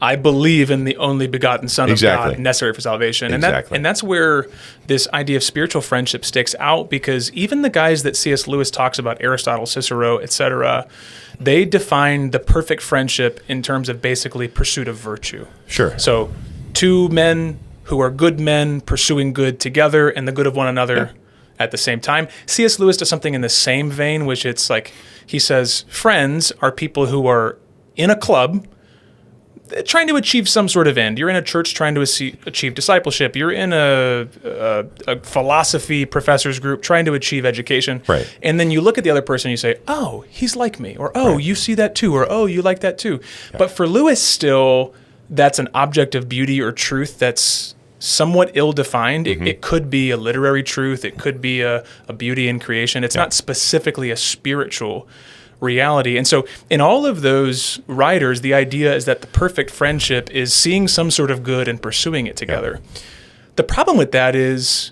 I believe in the only begotten Son exactly. of God necessary for salvation. Exactly. And that's where this idea of spiritual friendship sticks out, because even the guys that C.S. Lewis talks about, Aristotle, Cicero, etc., they define the perfect friendship in terms of basically pursuit of virtue. Sure. So two men who are good men pursuing good together and the good of one another at the same time. C.S. Lewis does something in the same vein, which it's like, he says, friends are people who are in a club trying to achieve some sort of end. You're in a church trying to achieve discipleship. You're in a philosophy professor's group trying to achieve education. Right. And then you look at the other person and you say, oh, he's like me. Or, oh, right. you see that too. Or, oh, you like that too. Yeah. But for Lewis still, that's an object of beauty or truth that's somewhat ill-defined. Mm-hmm. It could be a literary truth. It could be a beauty in creation. It's not specifically a spiritual reality. And so in all of those writers, the idea is that the perfect friendship is seeing some sort of good and pursuing it together. Yeah. The problem with that is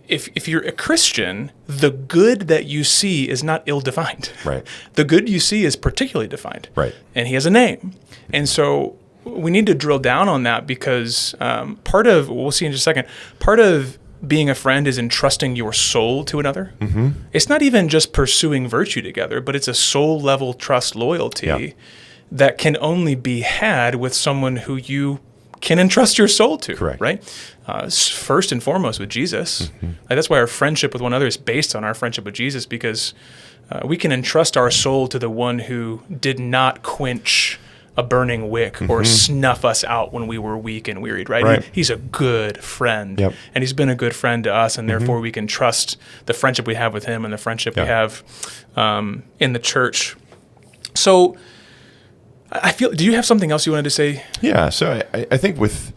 if you're a Christian, the good that you see is not ill-defined. Right. The good you see is particularly defined. Right. And he has a name. And so we need to drill down on that, because part of, we'll see in just a second, part of being a friend is entrusting your soul to another. Mm-hmm. It's not even just pursuing virtue together, but it's a soul level trust loyalty that can only be had with someone who you can entrust your soul to. Correct. Right? First and foremost with Jesus. Mm-hmm. That's why our friendship with one another is based on our friendship with Jesus, because we can entrust our soul to the one who did not quench a burning wick or snuff us out when we were weak and wearied, right? He's a good friend, and he's been a good friend to us, and therefore we can trust the friendship we have with him and the friendship we have in the church. So I feel, do you have something else you wanted to say? Yeah, so I think with,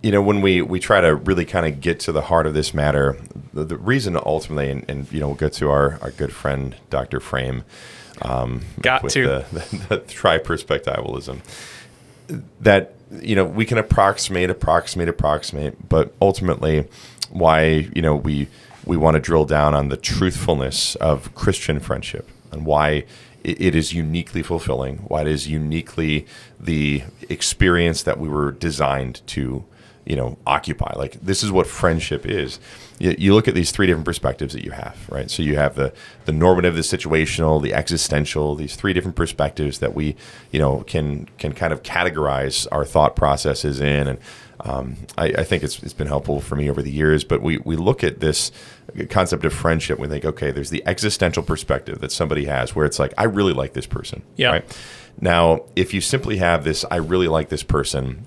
when we try to really kind of get to the heart of this matter, the reason ultimately, and we'll get to our good friend, Dr. Frame, with the tri-perspectivalism, that we can approximate, but ultimately why we want to drill down on the truthfulness of Christian friendship and why it is uniquely fulfilling, why it is uniquely the experience that we were designed to occupy. Like, this is what friendship is. You look at these three different perspectives that you have, right? So you have the normative, the situational, the existential, these three different perspectives that we, can kind of categorize our thought processes in. And I think it's been helpful for me over the years. But we look at this concept of friendship. We think, okay, there's the existential perspective that somebody has where it's like, I really like this person. Yeah. Right? Now, if you simply have this, I really like this person,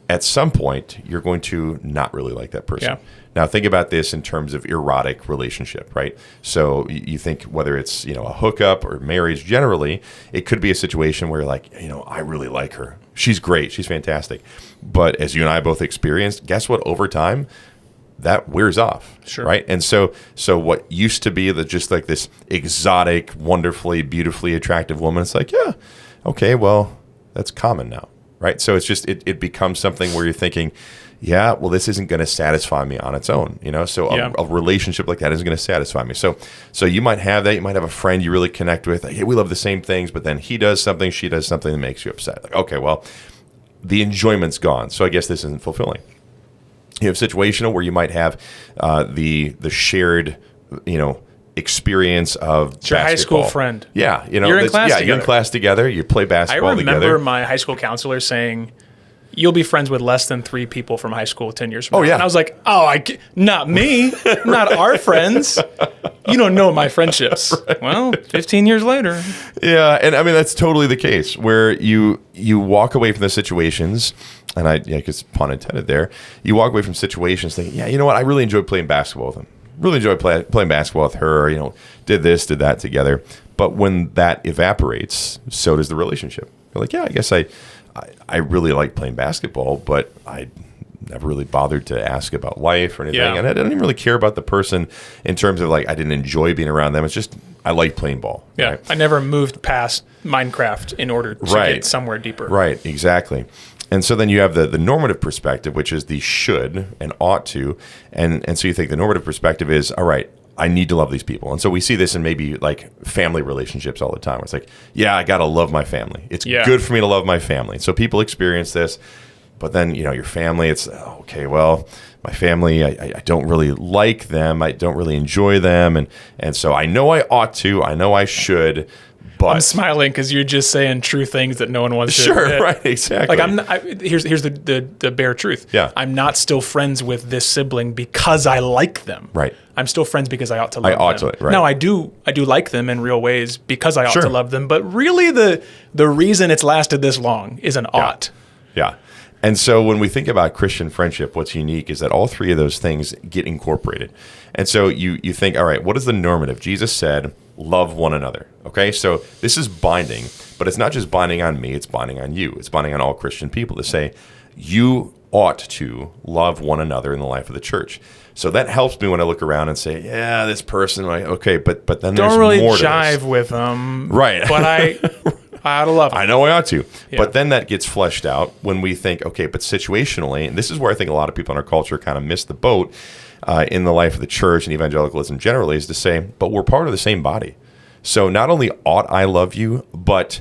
at some point, you're going to not really like that person. Yeah. Now, think about this in terms of erotic relationship, right? So you think whether it's, a hookup or marriage, generally, it could be a situation where you're like, I really like her. She's great. She's fantastic. But as you and I both experienced, guess what? Over time, that wears off, Sure. right? And so what used to be just like this exotic, wonderfully, beautifully attractive woman, it's like, yeah, okay, well, that's common now, right? So it's just, it becomes something where you're thinking, yeah, well, this isn't going to satisfy me on its own, So Yeah. a relationship like that isn't going to satisfy me. So you might have that. You might have a friend you really connect with. Like, hey, we love the same things, but then he does something, she does something that makes you upset. Like, okay, well, the enjoyment's gone. So I guess this isn't fulfilling. You have situational where you might have the shared, experience of It's your high basketball. school friend. Yeah, You're in class you're in together. class together. You play I basketball remember together. my high school counselor saying, you'll be friends with less than 3 people from high school 10 years from now. Oh, yeah. And I was like, not me, not our friends. You don't know my friendships. Right. Well, 15 years later. Yeah, and I mean that's totally the case where you walk away from the situations, and I guess pun intended there. You walk away from situations thinking, yeah, you know what? I really enjoyed playing basketball with him. Really enjoyed playing basketball with her. Did this, did that together. But when that evaporates, so does the relationship. You're like, yeah, I guess I really like playing basketball, but I never really bothered to ask about life or anything. Yeah. And I didn't even really care about the person in terms of like, I didn't enjoy being around them. It's just, I like playing ball. Yeah. Right? I never moved past Minecraft in order to Right. get somewhere deeper. Right, exactly. And so then you have the normative perspective, which is the should and ought to. And so you think the normative perspective is, all right, I need to love these people. And so we see this in maybe like family relationships all the time. Where it's like, yeah, I got to love my family. It's good for me to love my family. So people experience this. But then, your family, it's, okay, well, my family, I don't really like them. I don't really enjoy them. And so I know I ought to. I know I should. But I'm smiling because you're just saying true things that no one wants to sure, admit. right, exactly. Like here's the bare truth. Yeah. I'm not still friends with this sibling because I like them. Right. I'm still friends because I ought to love them. I ought to, right. Now I do like them in real ways because I ought Sure. to love them. But really the reason it's lasted this long is an ought. Yeah. And so when we think about Christian friendship, what's unique is that all three of those things get incorporated. And so you think, all right, what is the normative? Jesus said, love one another. Okay, so this is binding, but it's not just binding on me, it's binding on you. It's binding on all Christian people to say, you ought to love one another in the life of the church. So that helps me when I look around and say, yeah, this person, okay, but then there's Don't really more to jive this. with them. Right. But I ought to love them. I know I ought to. Yeah. But then that gets fleshed out when we think, okay, but situationally, and this is where I think a lot of people in our culture kind of miss the boat in the life of the church and evangelicalism generally, is to say, but we're part of the same body. So not only ought I love you, but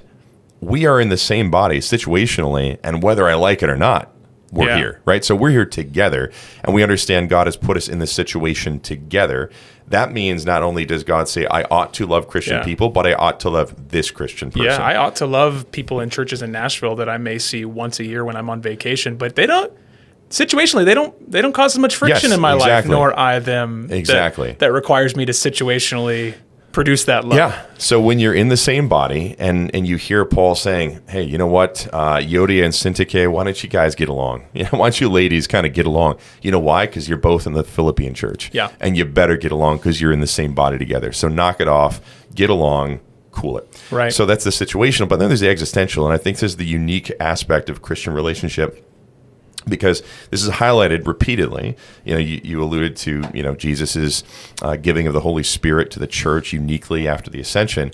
we are in the same body situationally, and whether I like it or not, we're here, right? So we're here together, and we understand God has put us in this situation together. That means not only does God say, I ought to love Christian people, but I ought to love this Christian person. Yeah, I ought to love people in churches in Nashville that I may see once a year when I'm on vacation, but they don't. Situationally, they don't cause as much friction in my life, nor I them. Exactly. That requires me to situationally produce that love. Yeah. So when you're in the same body and you hear Paul saying, hey, you know what, Yodia and Syntyche, why don't you guys get along? Why don't you ladies kind of get along? You know why? Because you're both in the Philippian church. Yeah. And you better get along because you're in the same body together. So knock it off, get along, cool it. Right. So that's the situational. But then there's the existential. And I think this is the unique aspect of Christian relationship, because this is highlighted repeatedly. You alluded to, Jesus's giving of the Holy Spirit to the church uniquely after the ascension.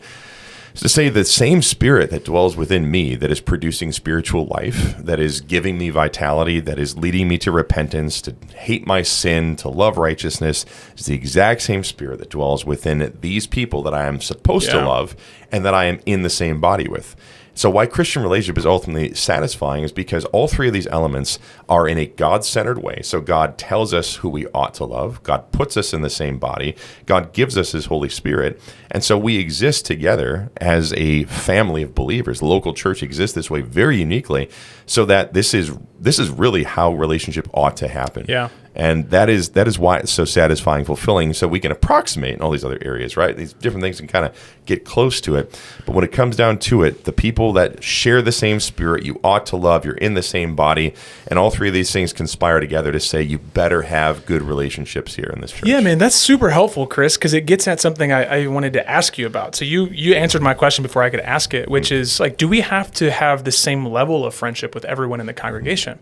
It's to say the same Spirit that dwells within me, that is producing spiritual life, that is giving me vitality, that is leading me to repentance, to hate my sin, to love righteousness, is the exact same Spirit that dwells within these people that I am supposed to love and that I am in the same body with. So why Christian relationship is ultimately satisfying is because all three of these elements are in a God-centered way. So God tells us who we ought to love. God puts us in the same body. God gives us his Holy Spirit. And so we exist together as a family of believers. The local church exists this way very uniquely, so that this is this is really how relationship ought to happen. Yeah. And that is why it's so satisfying, fulfilling, so we can approximate in all these other areas, right? These different things can kind of get close to it. But when it comes down to it, the people that share the same spirit, you ought to love, you're in the same body, and all three of these things conspire together to say you better have good relationships here in this church. Yeah, man, that's super helpful, Chris, because it gets at something I wanted to ask you about. So you answered my question before I could ask it, which is like, do we have to have the same level of friendship with everyone in the congregation?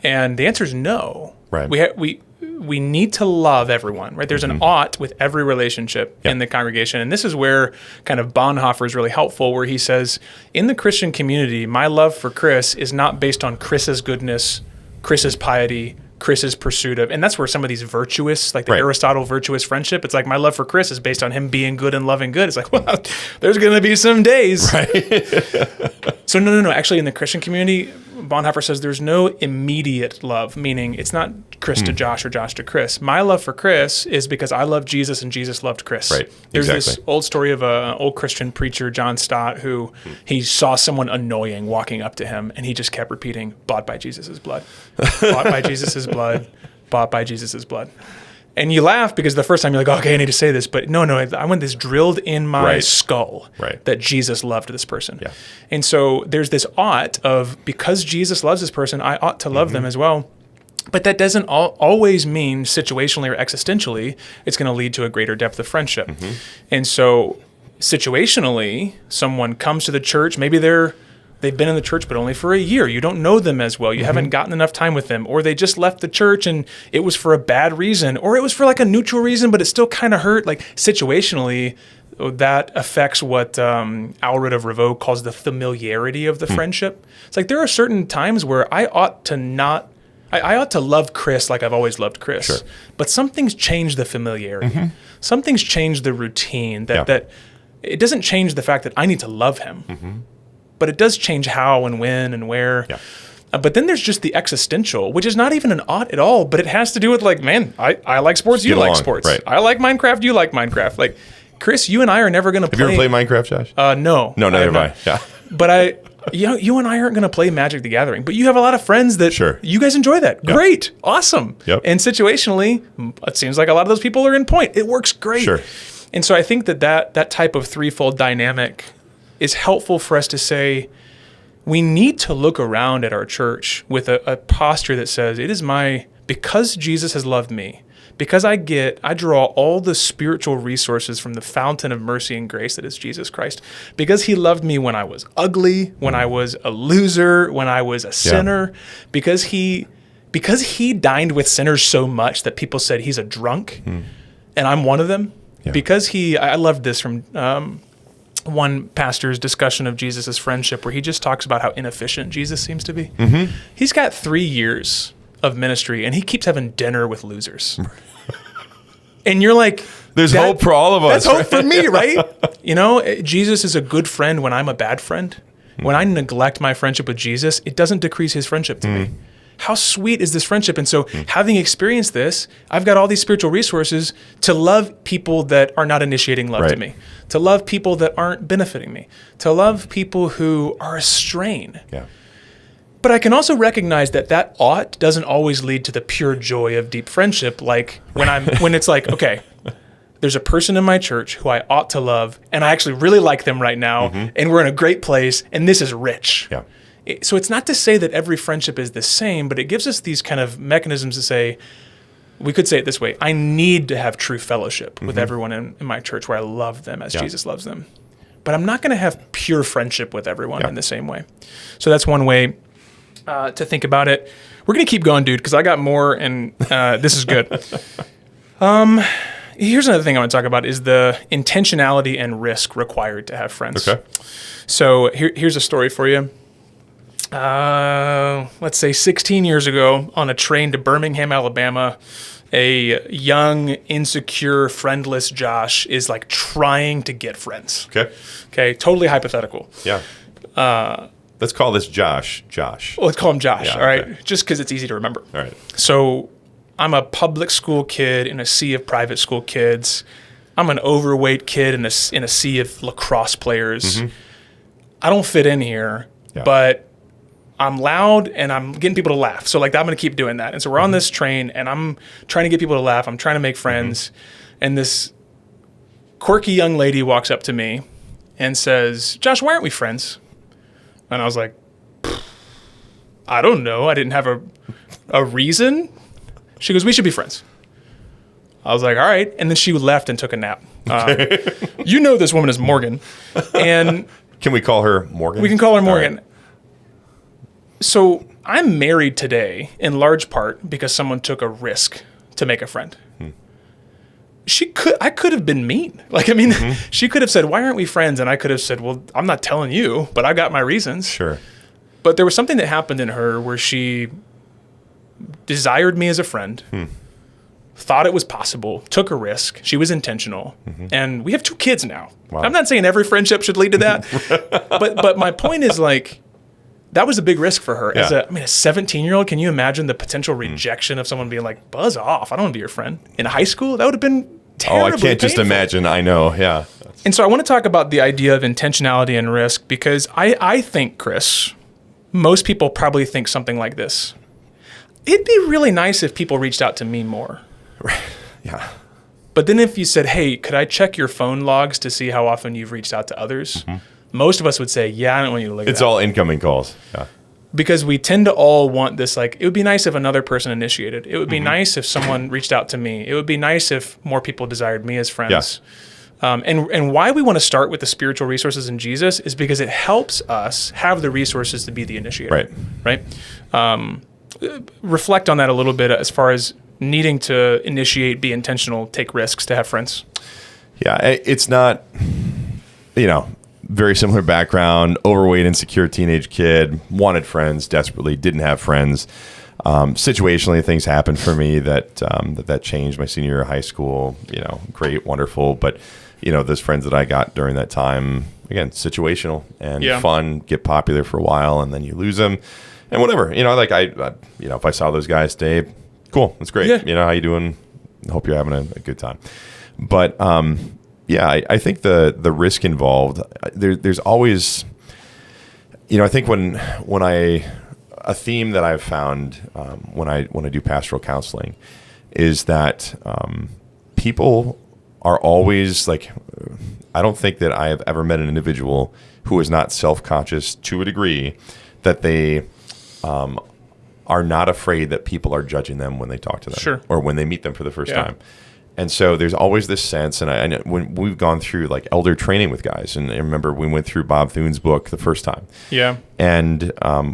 And the answer is no. Right. We need to love everyone, right? There's an ought with every relationship in the congregation. And this is where kind of Bonhoeffer is really helpful, where he says, in the Christian community, my love for Chris is not based on Chris's goodness, Chris's piety, Chris's pursuit of, and that's where some of these virtuous, like the Aristotle virtuous friendship, it's like my love for Chris is based on him being good and loving good. It's like, well, there's going to be some days. Right. So no. Actually, in the Christian community, Bonhoeffer says there's no immediate love, meaning it's not Chris to Josh or Josh to Chris. My love for Chris is because I love Jesus and Jesus loved Chris. Right. There's Exactly. this old story of an old Christian preacher, John Stott, who he saw someone annoying walking up to him, and he just kept repeating, bought by Jesus' blood, bought by Jesus' blood, bought by Jesus' blood. And you laugh because the first time you're like, okay, I need to say this. But no, I want this drilled in my skull that Jesus loved this person. Yeah. And so there's this ought of, because Jesus loves this person, I ought to love them as well. But that doesn't always mean situationally or existentially it's going to lead to a greater depth of friendship. And so situationally, someone comes to the church, maybe they've been in the church, but only for a year. You don't know them as well. You haven't gotten enough time with them. Or they just left the church and it was for a bad reason. Or it was for like a neutral reason, but it still kind of hurt. Like situationally, that affects what Alred of Ravoux calls the familiarity of the friendship. It's like there are certain times where I ought to love Chris like I've always loved Chris. Sure. But something's changed the familiarity. Something's changed the routine. That it doesn't change the fact that I need to love him. But it does change how and when and where. Yeah. But then there's just the existential, which is not even an ought at all, but it has to do with like, man, I like sports, you like sports. Right. I like Minecraft, you like Minecraft. Like, Chris, you and I are never going to play. Have you ever played Minecraft, Josh? No. No, neither have I. Yeah. But you and I aren't going to play Magic the Gathering, but you have a lot of friends that you guys enjoy that. Yep. Great. Awesome. Yep. And situationally, it seems like a lot of those people are in point. It works great. Sure. And so I think that type of threefold dynamic is helpful for us to say, we need to look around at our church with a posture that says, it is because Jesus has loved me, because I draw all the spiritual resources from the fountain of mercy and grace that is Jesus Christ, because he loved me when I was ugly, when I was a loser, when I was a sinner, because he dined with sinners so much that people said he's a drunk, and I'm one of them, because I loved this from one pastor's discussion of Jesus' friendship, where he just talks about how inefficient Jesus seems to be. He's got 3 years of ministry, and he keeps having dinner with losers. And you're like, there's hope for all of us. That's hope for me, right? You know, Jesus is a good friend when I'm a bad friend. When I neglect my friendship with Jesus, it doesn't decrease his friendship to me. How sweet is this friendship? And so having experienced this, I've got all these spiritual resources to love people that are not initiating love to me, to love people that aren't benefiting me, to love people who are a strain. Yeah. But I can also recognize that ought doesn't always lead to the pure joy of deep friendship. Like when it's like, okay, there's a person in my church who I ought to love, and I actually really like them right now, and we're in a great place, and this is rich. Yeah. So it's not to say that every friendship is the same, but it gives us these kind of mechanisms to say, we could say it this way, I need to have true fellowship with everyone in my church where I love them as Jesus loves them. But I'm not going to have pure friendship with everyone in the same way. So that's one way to think about it. We're going to keep going, dude, because I got more, and this is good. Here's another thing I want to talk about is the intentionality and risk required to have friends. Okay. So here's a story for you. Let's say 16 years ago on a train to Birmingham, Alabama, a young, insecure, friendless Josh is like trying to get friends. Okay. Totally hypothetical. Yeah. Let's call this Josh. Well, let's call him Josh. All right. Okay. Just because it's easy to remember. All right. So I'm a public school kid in a sea of private school kids. I'm an overweight kid in a sea of lacrosse players. I don't fit in here, but I'm loud and I'm getting people to laugh. So like I'm going to keep doing that. And so we're on this train and I'm trying to get people to laugh. I'm trying to make friends. And this quirky young lady walks up to me and says, Josh, why aren't we friends? And I was like, I don't know. I didn't have a reason. She goes, we should be friends. I was like, all right. And then she left and took a nap. You know this woman is Morgan. And can we call her Morgan? We can call her Morgan. So I'm married today in large part because someone took a risk to make a friend. I could have been mean. Like, I mean, she could have said, why aren't we friends? And I could have said, well, I'm not telling you, but I got my reasons. Sure. But there was something that happened in her where she desired me as a friend, thought it was possible, took a risk. She was intentional. And we have 2 kids now. Wow. I'm not saying every friendship should lead to that. but my point is, like, that was a big risk for her. As a 17-year-old, can you imagine the potential rejection of someone being like, buzz off, I don't want to be your friend? In high school, that would have been terribly I can't just painful. imagine. I know, yeah. And so I want to talk about the idea of intentionality and risk because I think, Chris, most people probably think something like this. It'd be really nice if people reached out to me more. Yeah. But then if you said, hey, could I check your phone logs to see how often you've reached out to others? Most of us would say, yeah, I don't want you to look at that. It's all incoming calls. Yeah. Because we tend to all want this, like, it would be nice if another person initiated. It would be nice if someone reached out to me. It would be nice if more people desired me as friends. Yeah. And why we want to start with the spiritual resources in Jesus is because it helps us have the resources to be the initiator. Right? Reflect on that a little bit as far as needing to initiate, be intentional, take risks to have friends. Yeah, it's not, very similar background, overweight, insecure teenage kid, wanted friends desperately, didn't have friends. Situationally, things happened for me that changed my senior year of high school. Great, wonderful, but those friends that I got during that time, again, situational and fun, get popular for a while, and then you lose them, and whatever. If I saw those guys today, cool, that's great. How you doing? Hope you're having a good time. But I think the risk involved, there's always, I think when a theme that I've found when I do pastoral counseling is that people are always like, I don't think that I have ever met an individual who is not self-conscious to a degree that they are not afraid that people are judging them when they talk to them or when they meet them for the first time. And so there's always this sense, and I when we've gone through like elder training with guys, and I remember we went through Bob Thune's book the first time. Yeah. And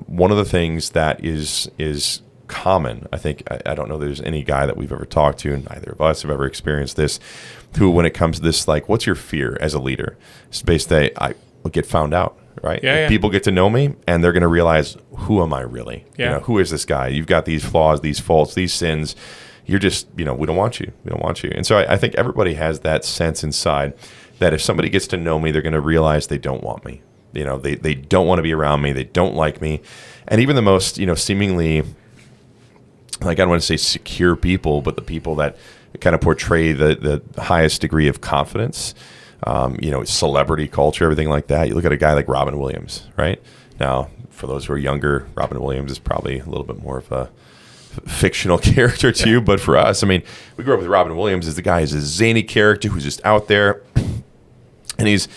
one of the things that is common, I think, I don't know there's any guy that we've ever talked to, and neither of us have ever experienced this, who when it comes to this, like, what's your fear as a leader? It's basically, I will get found out. Right? People get to know me, and they're going to realize, who am I really? Who is this guy? You've got these flaws, these faults, these sins. You're just, we don't want you. We don't want you. And so I think everybody has that sense inside that if somebody gets to know me, they're going to realize they don't want me. They don't want to be around me. They don't like me. And even the most, seemingly, like, I don't want to say secure people, but the people that kind of portray the highest degree of confidence, celebrity culture, everything like that. You look at a guy like Robin Williams, right? Now, for those who are younger, Robin Williams is probably a little bit more of a fictional character to you, but for us, I mean, we grew up with Robin Williams as the guy who's a zany character who's just out there, and he's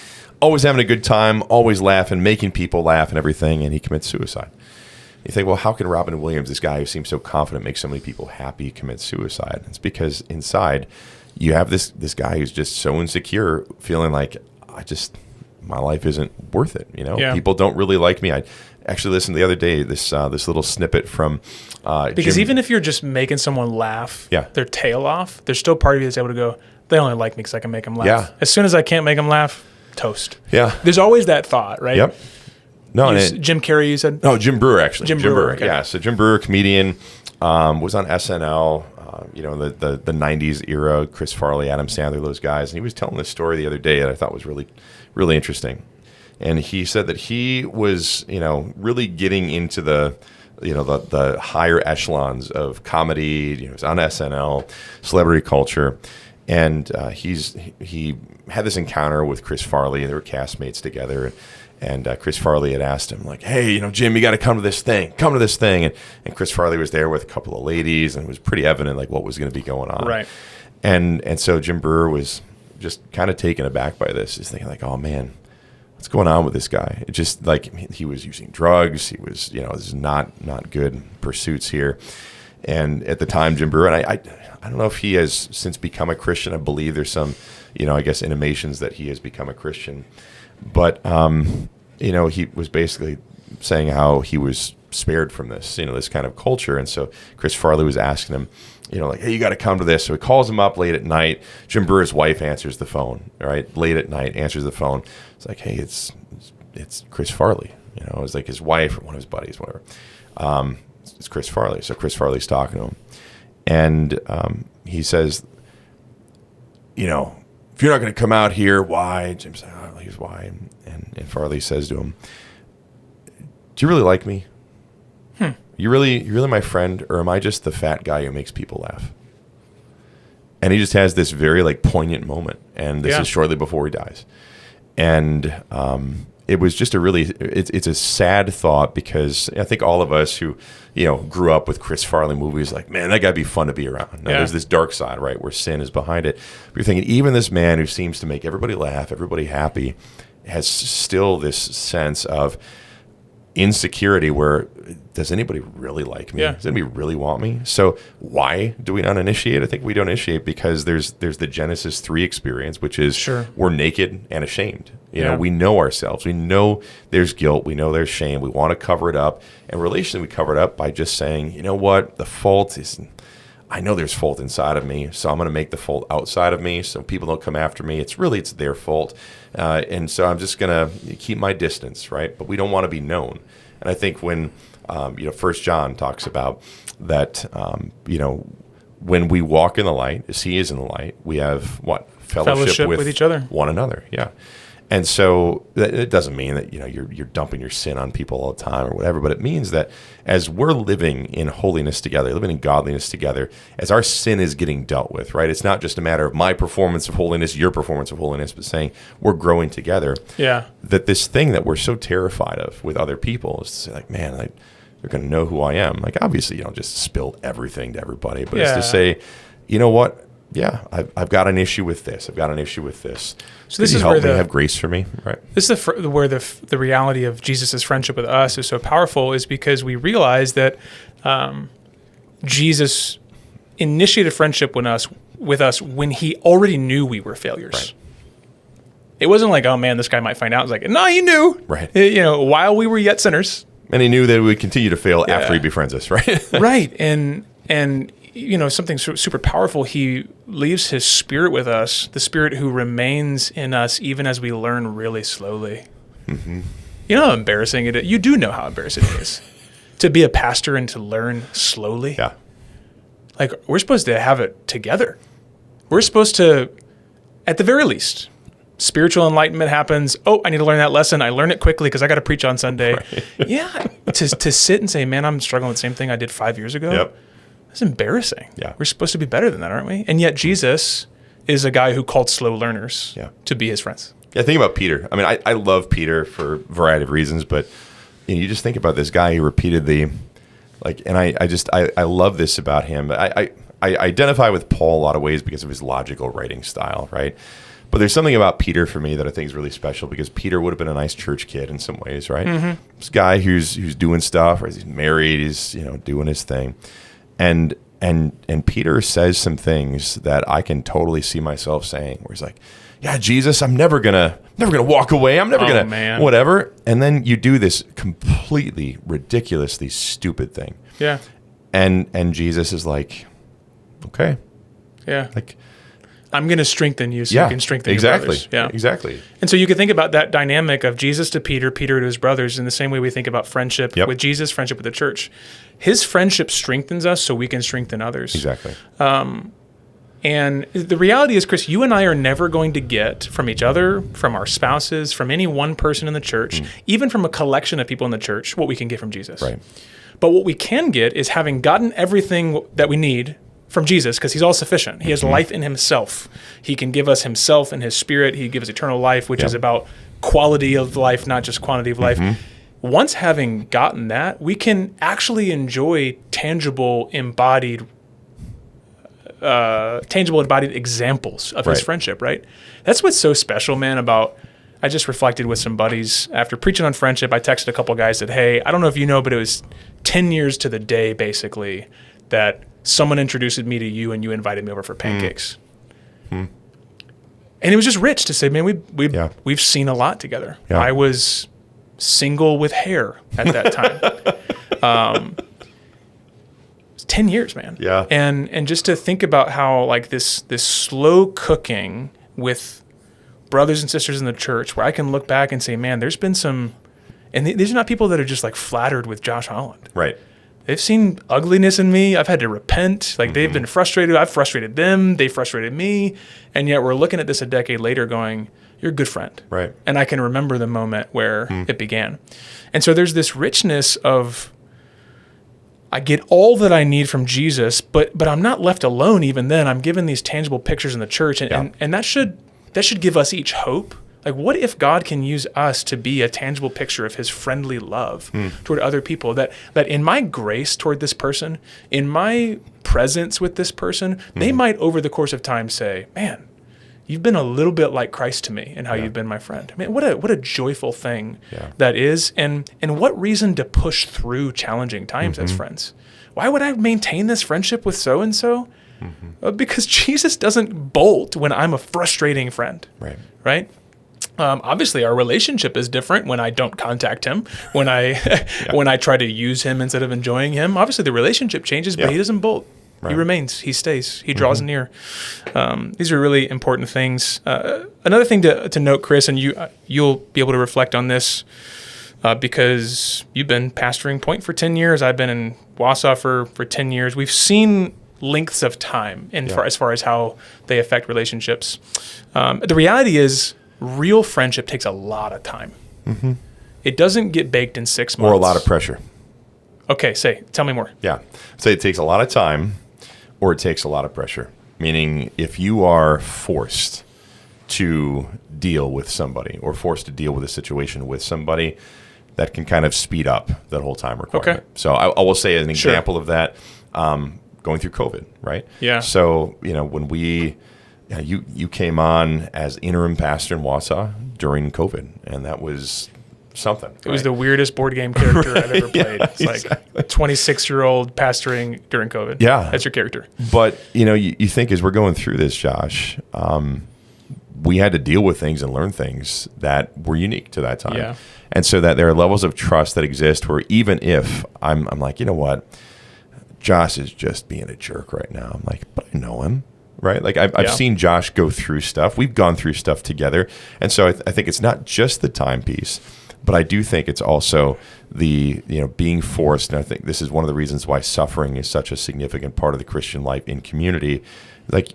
always having a good time, always laughing, making people laugh and everything, and he commits suicide. You think, well, how can Robin Williams, this guy who seems so confident, make so many people happy, commit suicide? It's because inside you have this guy who's just so insecure, feeling like, my life isn't worth it. People don't really like me. I actually listened the other day, this little snippet from because Jim. Even if you're just making someone laugh their tail off, there's still part of you that's able to go, they only like me because I can make them laugh. Yeah. As soon as I can't make them laugh, toast. Yeah. There's always that thought, right? Yep. No, Jim Carrey, you said? No, Jim Brewer, actually. Jim Brewer. Okay. Yeah, so Jim Brewer, comedian, was on SNL, the 90s era, Chris Farley, Adam Sandler, those guys. And he was telling this story the other day that I thought was really, really interesting. And he said that he was, really getting into the higher echelons of comedy. He was on SNL, celebrity culture. And he had this encounter with Chris Farley. They were castmates together. And Chris Farley had asked him, like, hey, Jim, you got to come to this thing. Come to this thing. And Chris Farley was there with a couple of ladies, and it was pretty evident, like, what was going to be going on. Right. And so Jim Brewer was just kind of taken aback by this. He's thinking, like, oh, man, what's going on with this guy? It just, like, he was using drugs. He was, this is not good pursuits here. And at the time, Jim Brewer, and I don't know if he has since become a Christian. I believe there's some, I guess, intimations that he has become a Christian. But, he was basically saying how he was spared from this, this kind of culture. And so Chris Farley was asking him, like, hey, you got to come to this. So he calls him up late at night. Jim Brewer's wife answers the phone, right? Late at night, answers the phone. It's like, hey, it's Chris Farley. It's like his wife or one of his buddies, whatever. It's Chris Farley. So Chris Farley's talking to him. And he says, if you're not going to come out here, why? Jim's like, oh, here's why. And Farley says to him, do you really like me? You're really my friend, or am I just the fat guy who makes people laugh? And he just has this very, like, poignant moment. And this is shortly before he dies. And it was just it's a sad thought, because I think all of us who, grew up with Chris Farley movies, like, man, that guy'd be fun to be around. Now, there's this dark side, right, where sin is behind it. But you're thinking, even this man who seems to make everybody laugh, everybody happy, has still this sense of insecurity where, does anybody really like me? Does anybody really want me? So why do we not initiate? I think we don't initiate because there's the Genesis 3 experience, which is we're naked and ashamed. We know ourselves. We know there's guilt. We know there's shame. We want to cover it up. And relationally, we cover it up by just saying, you know what? The fault is, I know there's fault inside of me, so I'm going to make the fault outside of me so people don't come after me. It's their fault. And so I'm just going to keep my distance, right? But we don't want to be known. And I think when, 1 John talks about that, when we walk in the light, as he is in the light, we have what? Fellowship with each other. One another, yeah. And so it doesn't mean that, you're dumping your sin on people all the time or whatever, but it means that as we're living in holiness together, living in godliness together, as our sin is getting dealt with, right? It's not just a matter of my performance of holiness, your performance of holiness, but saying we're growing together. Yeah. That this thing that we're so terrified of with other people is to say, like, man, they're going to know who I am. Like, obviously, you don't just spill everything to everybody, but it's to say, you know what? Yeah, I've got an issue with this. I've got an issue with this. So this is help me have grace for me, right? This is where the reality of Jesus' friendship with us is so powerful, is because we realize that Jesus initiated friendship with us when he already knew we were failures. Right. It wasn't like, oh man, this guy might find out. It was like, no, he knew. Right. While we were yet sinners. And he knew that we would continue to fail after he befriends us, right? Right. And something super powerful, he leaves his spirit with us, the spirit who remains in us even as we learn really slowly. Mm-hmm. You know how embarrassing it is? You do know how embarrassing it is to be a pastor and to learn slowly. Yeah. Like, we're supposed to have it together. We're supposed to, at the very least, spiritual enlightenment happens. Oh, I need to learn that lesson. I learn it quickly because I got to preach on Sunday. Right. Yeah. To sit and say, man, I'm struggling with the same thing I did 5 years ago. Yep. It's embarrassing. Yeah. We're supposed to be better than that, aren't we? And yet Jesus is a guy who called slow learners to be his friends. Yeah, think about Peter. I mean, I love Peter for a variety of reasons, but you just think about this guy who repeatedly, and I love this about him. I identify with Paul a lot of ways because of his logical writing style, right? But there's something about Peter for me that I think is really special, because Peter would have been a nice church kid in some ways, right? Mm-hmm. This guy who's doing stuff, or he's married, he's doing his thing. And Peter says some things that I can totally see myself saying, where he's like, yeah, Jesus, I'm never gonna walk away. I'm never gonna whatever. And then you do this completely ridiculously stupid thing. Yeah. And Jesus is like, okay. Yeah. Like, I'm going to strengthen you so you can strengthen your brothers. Yeah, exactly. And so you could think about that dynamic of Jesus to Peter, Peter to his brothers, in the same way we think about friendship with Jesus, friendship with the church. His friendship strengthens us so we can strengthen others. Exactly. And the reality is, Chris, you and I are never going to get from each other, from our spouses, from any one person in the church, even from a collection of people in the church, what we can get from Jesus. Right. But what we can get is, having gotten everything that we need from Jesus, because he's all sufficient. He has life in himself. He can give us himself and his spirit. He gives eternal life, which is about quality of life, not just quantity of life. Once having gotten that, we can actually enjoy tangible embodied examples of his friendship, right? That's what's so special, man, about, I just reflected with some buddies after preaching on friendship. I texted a couple guys that, hey, I don't know if you know, but it was 10 years to the day, basically, that someone introduced me to you and you invited me over for pancakes. And it was just rich to say, man, we've seen a lot together. Yeah. I was single with hair at that time. It's 10 years, man. Yeah. And just to think about how like this slow cooking with brothers and sisters in the church, where I can look back and say, man, there's been some, and these are not people that are just like flattered with Josh Holland. Right. They've seen ugliness in me. I've had to repent. Like they've been frustrated. I've frustrated them. They frustrated me. And yet we're looking at this a decade later going, you're a good friend. Right. And I can remember the moment where it began. And so there's this richness of, I get all that I need from Jesus, but I'm not left alone even then. I'm given these tangible pictures in the church. And that should give us each hope. Like, what if God can use us to be a tangible picture of his friendly love toward other people? That in my grace toward this person, in my presence with this person, they might over the course of time say, man, you've been a little bit like Christ to me and how you've been my friend. Man, what a joyful thing that is. And what reason to push through challenging times as friends? Why would I maintain this friendship with so-and-so? Because Jesus doesn't bolt when I'm a frustrating friend. Right? Obviously, our relationship is different when I don't contact him, when I try to use him instead of enjoying him. Obviously, the relationship changes, but he doesn't bolt. He remains. He stays. He draws near. These are really important things. Another thing to note, Chris, and you'll be able to reflect on this because you've been pastoring Point for 10 years. I've been in Wausau for 10 years. We've seen lengths of time as far as how they affect relationships. The reality is, real friendship takes a lot of time. It doesn't get baked in 6 months. Or a lot of pressure. Okay, tell me more. Yeah. Say it takes a lot of time or it takes a lot of pressure. Meaning if you are forced to deal with somebody or forced to deal with a situation with somebody, that can kind of speed up that whole time requirement. Okay. So I will say as an example of that, going through COVID, right? Yeah. So, when you came on as interim pastor in Wausau during COVID, and that was something. It was the weirdest board game character I've ever played. It's like a 26-year-old pastoring during COVID. Yeah. That's your character. But, you think as we're going through this, Josh, we had to deal with things and learn things that were unique to that time. Yeah. And so that there are levels of trust that exist where even if I'm like, you know what, Josh is just being a jerk right now. I'm like, but I know him. Right? Like I've seen Josh go through stuff. We've gone through stuff together. And so I think it's not just the time piece, but I do think it's also the, being forced. And I think this is one of the reasons why suffering is such a significant part of the Christian life in community. Like,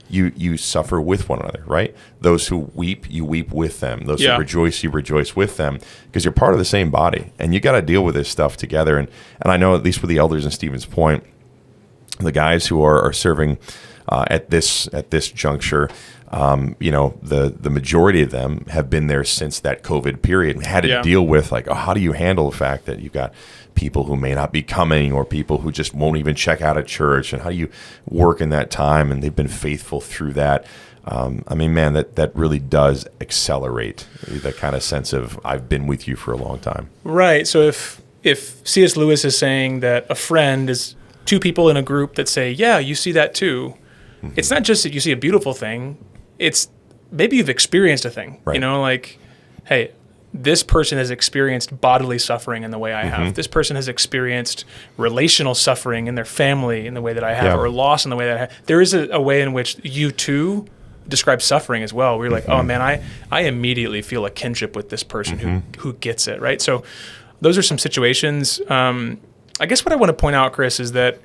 you suffer with one another, right? Those who weep, you weep with them. Those who rejoice, you rejoice with them because you're part of the same body and you got to deal with this stuff together. And I know at least with the elders in Stevens Point, the guys who are serving at this juncture, the majority of them have been there since that COVID period and had to deal with how do you handle the fact that you've got people who may not be coming or people who just won't even check out a church, and how do you work in that time? And they've been faithful through that. Man, that really does accelerate that kind of sense of I've been with you for a long time. Right. So if C.S. Lewis is saying that a friend is two people in a group that say, yeah, you see that too. It's not just that you see a beautiful thing. It's maybe you've experienced a thing, right. Hey, this person has experienced bodily suffering in the way I have. This person has experienced relational suffering in their family in the way that I have, or loss in the way that I have. There is a way in which you too describe suffering as well. We're like, oh man, I immediately feel a kinship with this person who gets it, right? So those are some situations. I guess what I want to point out, Chris, is that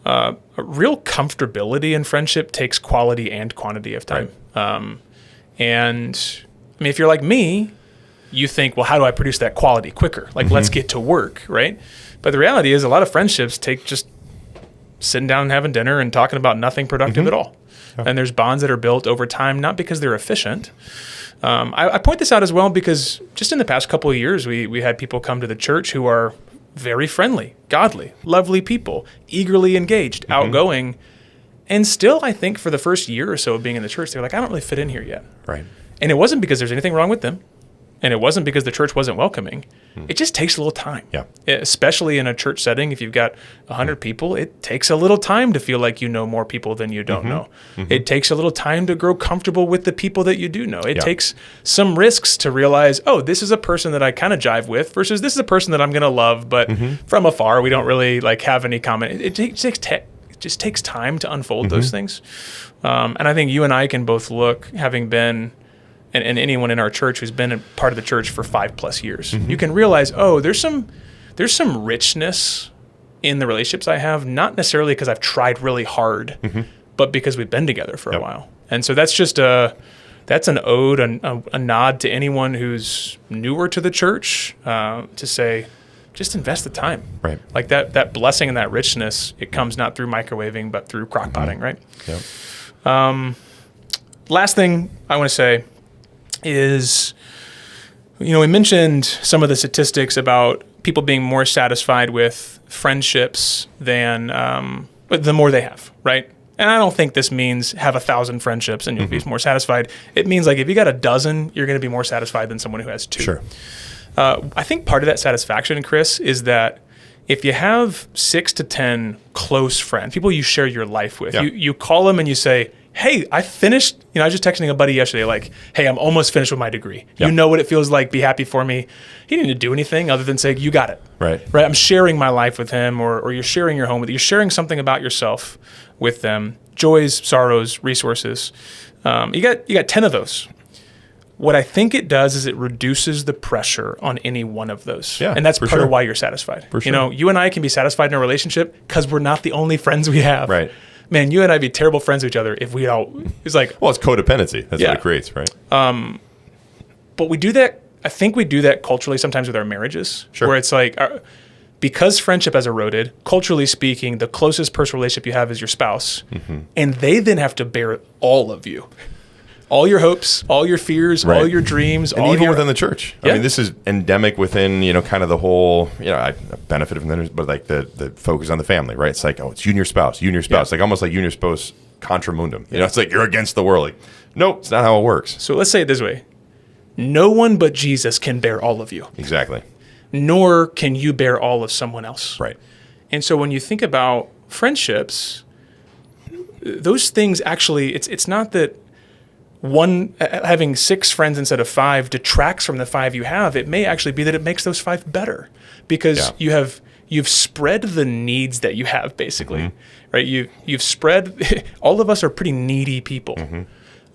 a real comfortability in friendship takes quality and quantity of time. Right. And I mean, if you're like me, you think, well, how do I produce that quality quicker? Like, let's get to work, right? But the reality is a lot of friendships take just sitting down and having dinner and talking about nothing productive at all. And there's bonds that are built over time, not because they're efficient. I point this out as well because just in the past couple of years, we had people come to the church who are very friendly, godly, lovely people, eagerly engaged, outgoing. And still, I think for the first year or so of being in the church, they're like, I don't really fit in here yet. Right. And it wasn't because there's anything wrong with them. And it wasn't because the church wasn't welcoming. It just takes a little time. Yeah. Especially in a church setting, if you've got 100 people, it takes a little time to feel like you know more people than you don't know. It takes a little time to grow comfortable with the people that you do know. It takes some risks to realize, oh, this is a person that I kind of jive with versus this is a person that I'm going to love, but from afar, we don't really like have any comment. It just takes time to unfold those things. And I think you and I can both look, having been... And anyone in our church who's been a part of the church for 5+ years, you can realize, oh, there's some richness in the relationships I have, not necessarily because I've tried really hard, but because we've been together for a while. And so that's just that's an ode, a nod to anyone who's newer to the church, to say, just invest the time. Right. Like that blessing and that richness, it comes not through microwaving, but through crock-potting, right? Yep. Last thing I want to say is, we mentioned some of the statistics about people being more satisfied with friendships than the more they have, right? And I don't think this means have 1,000 friendships and you'll be more satisfied. It means like if you got a dozen, you're going to be more satisfied than someone who has 2. Sure. I think part of that satisfaction, Chris, is that if you have 6 to 10 close friends, people you share your life with, you call them and you say, hey, I finished, I was just texting a buddy yesterday, like, hey, I'm almost finished with my degree. Yep. You know what it feels like, be happy for me. He didn't need to do anything other than say, you got it. Right. I'm sharing my life with him, or you're sharing your home with, you're sharing something about yourself with them. Joys, sorrows, resources. You got 10 of those. What I think it does is it reduces the pressure on any one of those. Yeah, and that's part sure. of why you're satisfied. For sure. You and I can be satisfied in a relationship because we're not the only friends we have. Right. Man, you and I'd be terrible friends with each other if we all, it's like... Well, it's codependency. That's what it creates, right? But we do that, I think we do that culturally sometimes with our marriages. Sure. Where it's like, because friendship has eroded, culturally speaking, the closest personal relationship you have is your spouse. And they then have to bear all of you. All your hopes, all your fears, all your dreams, and all even your... within the church. I mean, this is endemic within, kind of the whole, I benefit from that, but like the focus on the family, right? It's like, oh, it's you and your spouse, like almost like you and your spouse contra mundum. It's like you're against the world. Like, nope, it's not how it works. So let's say it this way. No one but Jesus can bear all of you. Exactly. Nor can you bear all of someone else. Right. And so when you think about friendships, those things actually, it's not that having 6 friends instead of 5 detracts from the 5 you have. It may actually be that it makes those 5 better because you've spread the needs that you have, basically, right? You've spread. All of us are pretty needy people.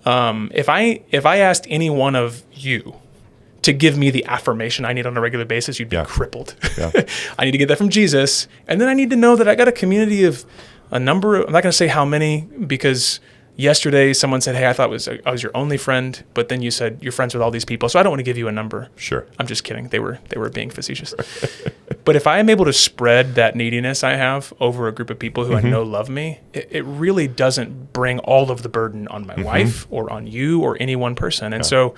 If I asked any one of you to give me the affirmation I need on a regular basis, you'd be crippled. I need to get that from Jesus, and then I need to know that I got a community of a number. I'm not going to say how many because. Yesterday, someone said, hey, I thought I was your only friend, but then you said you're friends with all these people, so I don't want to give you a number. Sure. I'm just kidding. They were being facetious. But if I am able to spread that neediness I have over a group of people who I know love me, it really doesn't bring all of the burden on my wife or on you or any one person. And so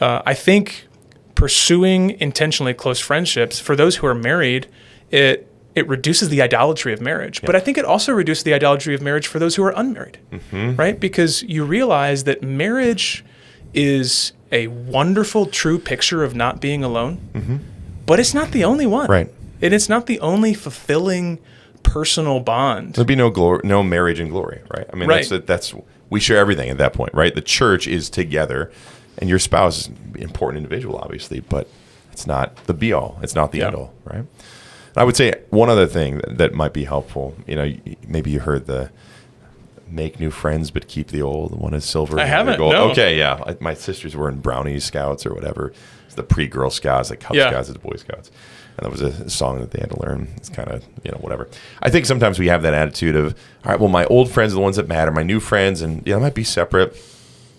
I think pursuing intentionally close friendships, for those who are married, it reduces the idolatry of marriage. But I think it also reduces the idolatry of marriage for those who are unmarried, right? Because you realize that marriage is a wonderful, true picture of not being alone, but it's not the only one. Right. And it's not the only fulfilling personal bond. There'd be no marriage in glory, right? I mean, that's we share everything at that point, right? The church is together, and your spouse is an important individual, obviously, but it's not the be-all. It's not the end-all, right? I would say one other thing that might be helpful, maybe you heard the make new friends but keep the old. One is silver. I haven't, gold. no. Okay, yeah. My sisters were in Brownie Scouts or whatever. It's the pre-Girl Scouts, the Cub Scouts, the Boy Scouts. And that was a song that they had to learn. It's kind of, whatever. I think sometimes we have that attitude of, all right, well, my old friends are the ones that matter. My new friends, and I might be separate.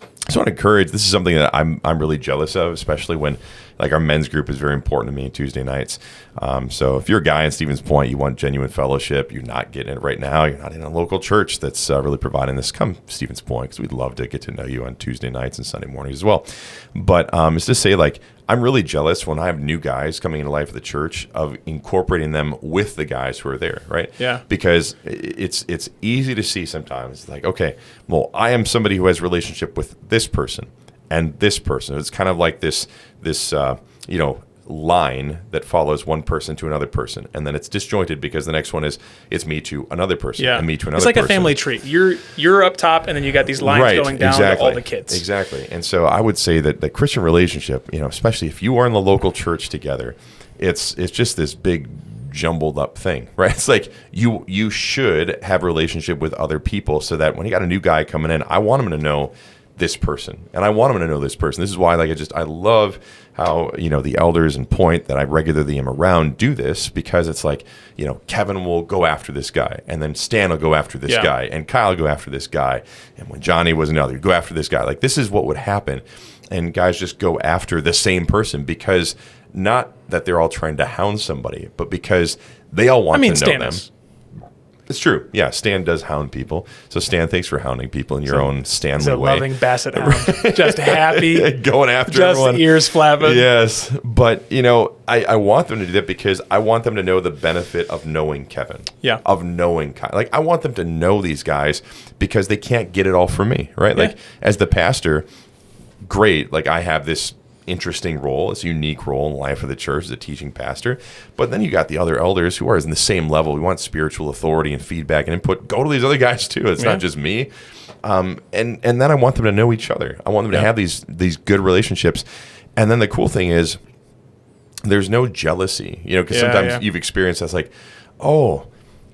I just want to encourage, this is something that I'm really jealous of, especially when Like our men's group is very important to me Tuesday nights. So if you're a guy in Stevens Point, you want genuine fellowship, you're not getting it right now, you're not in a local church that's really providing this, come Stevens Point, because we'd love to get to know you on Tuesday nights and Sunday mornings as well. But it's to say, like, I'm really jealous when I have new guys coming into life of the church of incorporating them with the guys who are there, right? Yeah. Because it's easy to see sometimes, like, okay, well, I am somebody who has a relationship with this person and this person. It's kind of like this line that follows one person to another person, and then it's disjointed because the next one is it's me to another person and me to another person. It's like a family tree. You're up top, and then you got these lines going down to all the kids. Exactly. And so I would say that the Christian relationship, especially if you are in the local church together, it's just this big jumbled up thing, right? It's like you should have a relationship with other people so that when you got a new guy coming in, I want him to know this person, and I want him to know this person. This is why, I love how the elders and Point that I regularly am around do this, because it's like Kevin will go after this guy, and then Stan will go after this guy, and Kyle will go after this guy, and when Johnny was another, he'd go after this guy. Like, this is what would happen, and guys just go after the same person, because not that they're all trying to hound somebody, but because they all want to know Stan them. is. It's true. Yeah, Stan does hound people. So Stan, thanks for hounding people in your own Stanley way. He's a loving basset hound. Just happy. Going after just everyone. Just ears flapping. Yes. But, I want them to do that because I want them to know the benefit of knowing Kevin. Yeah. Of knowing Kyle. Like, I want them to know these guys because they can't get it all from me, right? Yeah. Like, as the pastor, great. Like, I have this interesting role, it's a unique role in the life of the church as a teaching pastor. But then you got the other elders who are in the same level. We want spiritual authority and feedback and input. Go to these other guys too. It's not just me. And then I want them to know each other. I want them to have these good relationships. And then the cool thing is there's no jealousy, because sometimes you've experienced that's like, oh,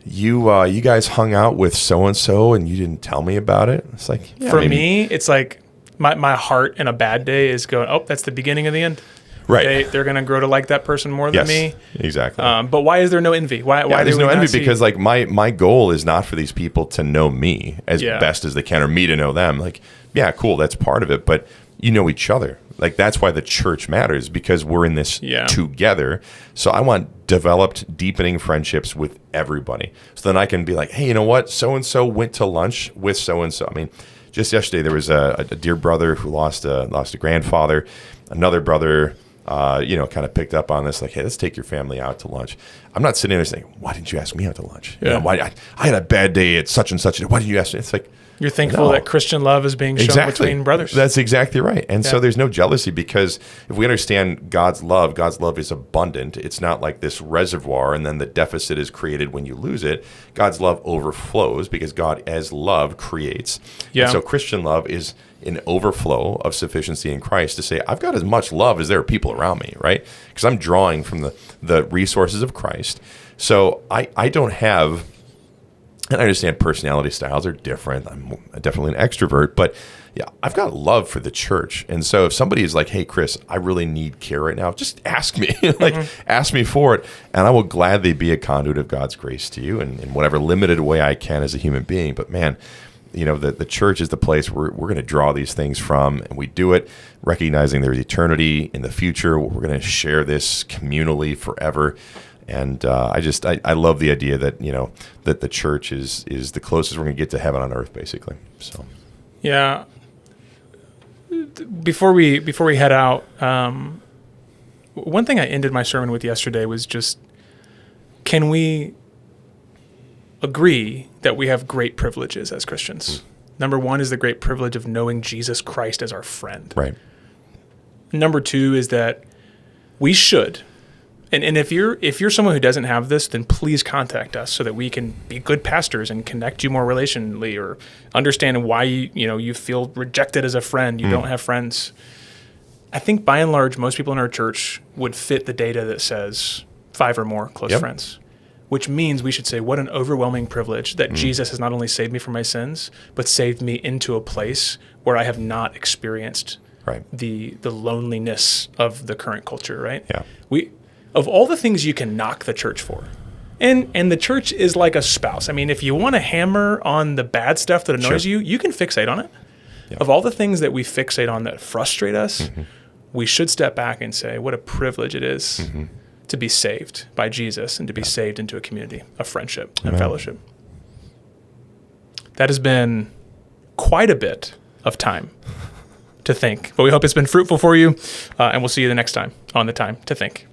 you guys hung out with so-and-so and you didn't tell me about it. It's like, for me, it's like, My heart in a bad day is going, oh, that's the beginning of the end. Right. They're going to grow to like that person more than me. Exactly. But why is there no envy? Why there's no envy because like my goal is not for these people to know me as best as they can or me to know them. Like, yeah, cool, that's part of it, but you know each other. Like, that's why the church matters, because we're in this together. So I want developed, deepening friendships with everybody. So then I can be like, hey, you know what? So-and-so went to lunch with so-and-so. I mean, just yesterday, there was a dear brother who lost a grandfather. Another brother, kind of picked up on this, like, hey, let's take your family out to lunch. I'm not sitting there saying, why didn't you ask me out to lunch? Yeah. Why I had a bad day at such and such. Why didn't you ask me? It's like, you're thankful that Christian love is being shown between brothers. That's exactly right. And so there's no jealousy, because if we understand God's love is abundant. It's not like this reservoir and then the deficit is created when you lose it. God's love overflows because God as love creates. Yeah. And so Christian love is an overflow of sufficiency in Christ to say, I've got as much love as there are people around me, right? Because I'm drawing from the resources of Christ. So I don't have... And I understand personality styles are different. I'm definitely an extrovert, but I've got love for the church. And so if somebody is like, hey, Chris, I really need care right now, just ask me. Ask me for it. And I will gladly be a conduit of God's grace to you in whatever limited way I can as a human being. But man, the church is the place where we're going to draw these things from. And we do it recognizing there's eternity in the future. We're going to share this communally forever. And I love the idea that that the church is the closest we're going to get to heaven on earth, basically. So, yeah. Before we head out, one thing I ended my sermon with yesterday was just, can we agree that we have great privileges as Christians? Number one is the great privilege of knowing Jesus Christ as our friend. Right. Number two is that we should. And if you're someone who doesn't have this, then please contact us so that we can be good pastors and connect you more relationally, or understand why you feel rejected as a friend, you don't have friends. I think by and large, most people in our church would fit the data that says 5 or more close friends, which means we should say, what an overwhelming privilege that Jesus has not only saved me from my sins, but saved me into a place where I have not experienced the loneliness of the current culture, right? Yeah. Of all the things you can knock the church for, and the church is like a spouse. I mean, if you want to hammer on the bad stuff that annoys you, you can fixate on it. Yeah. Of all the things that we fixate on that frustrate us, we should step back and say, what a privilege it is to be saved by Jesus and to be saved into a community of friendship and fellowship. That has been quite a bit of time to think, but we hope it's been fruitful for you, and we'll see you the next time on The Time to Think.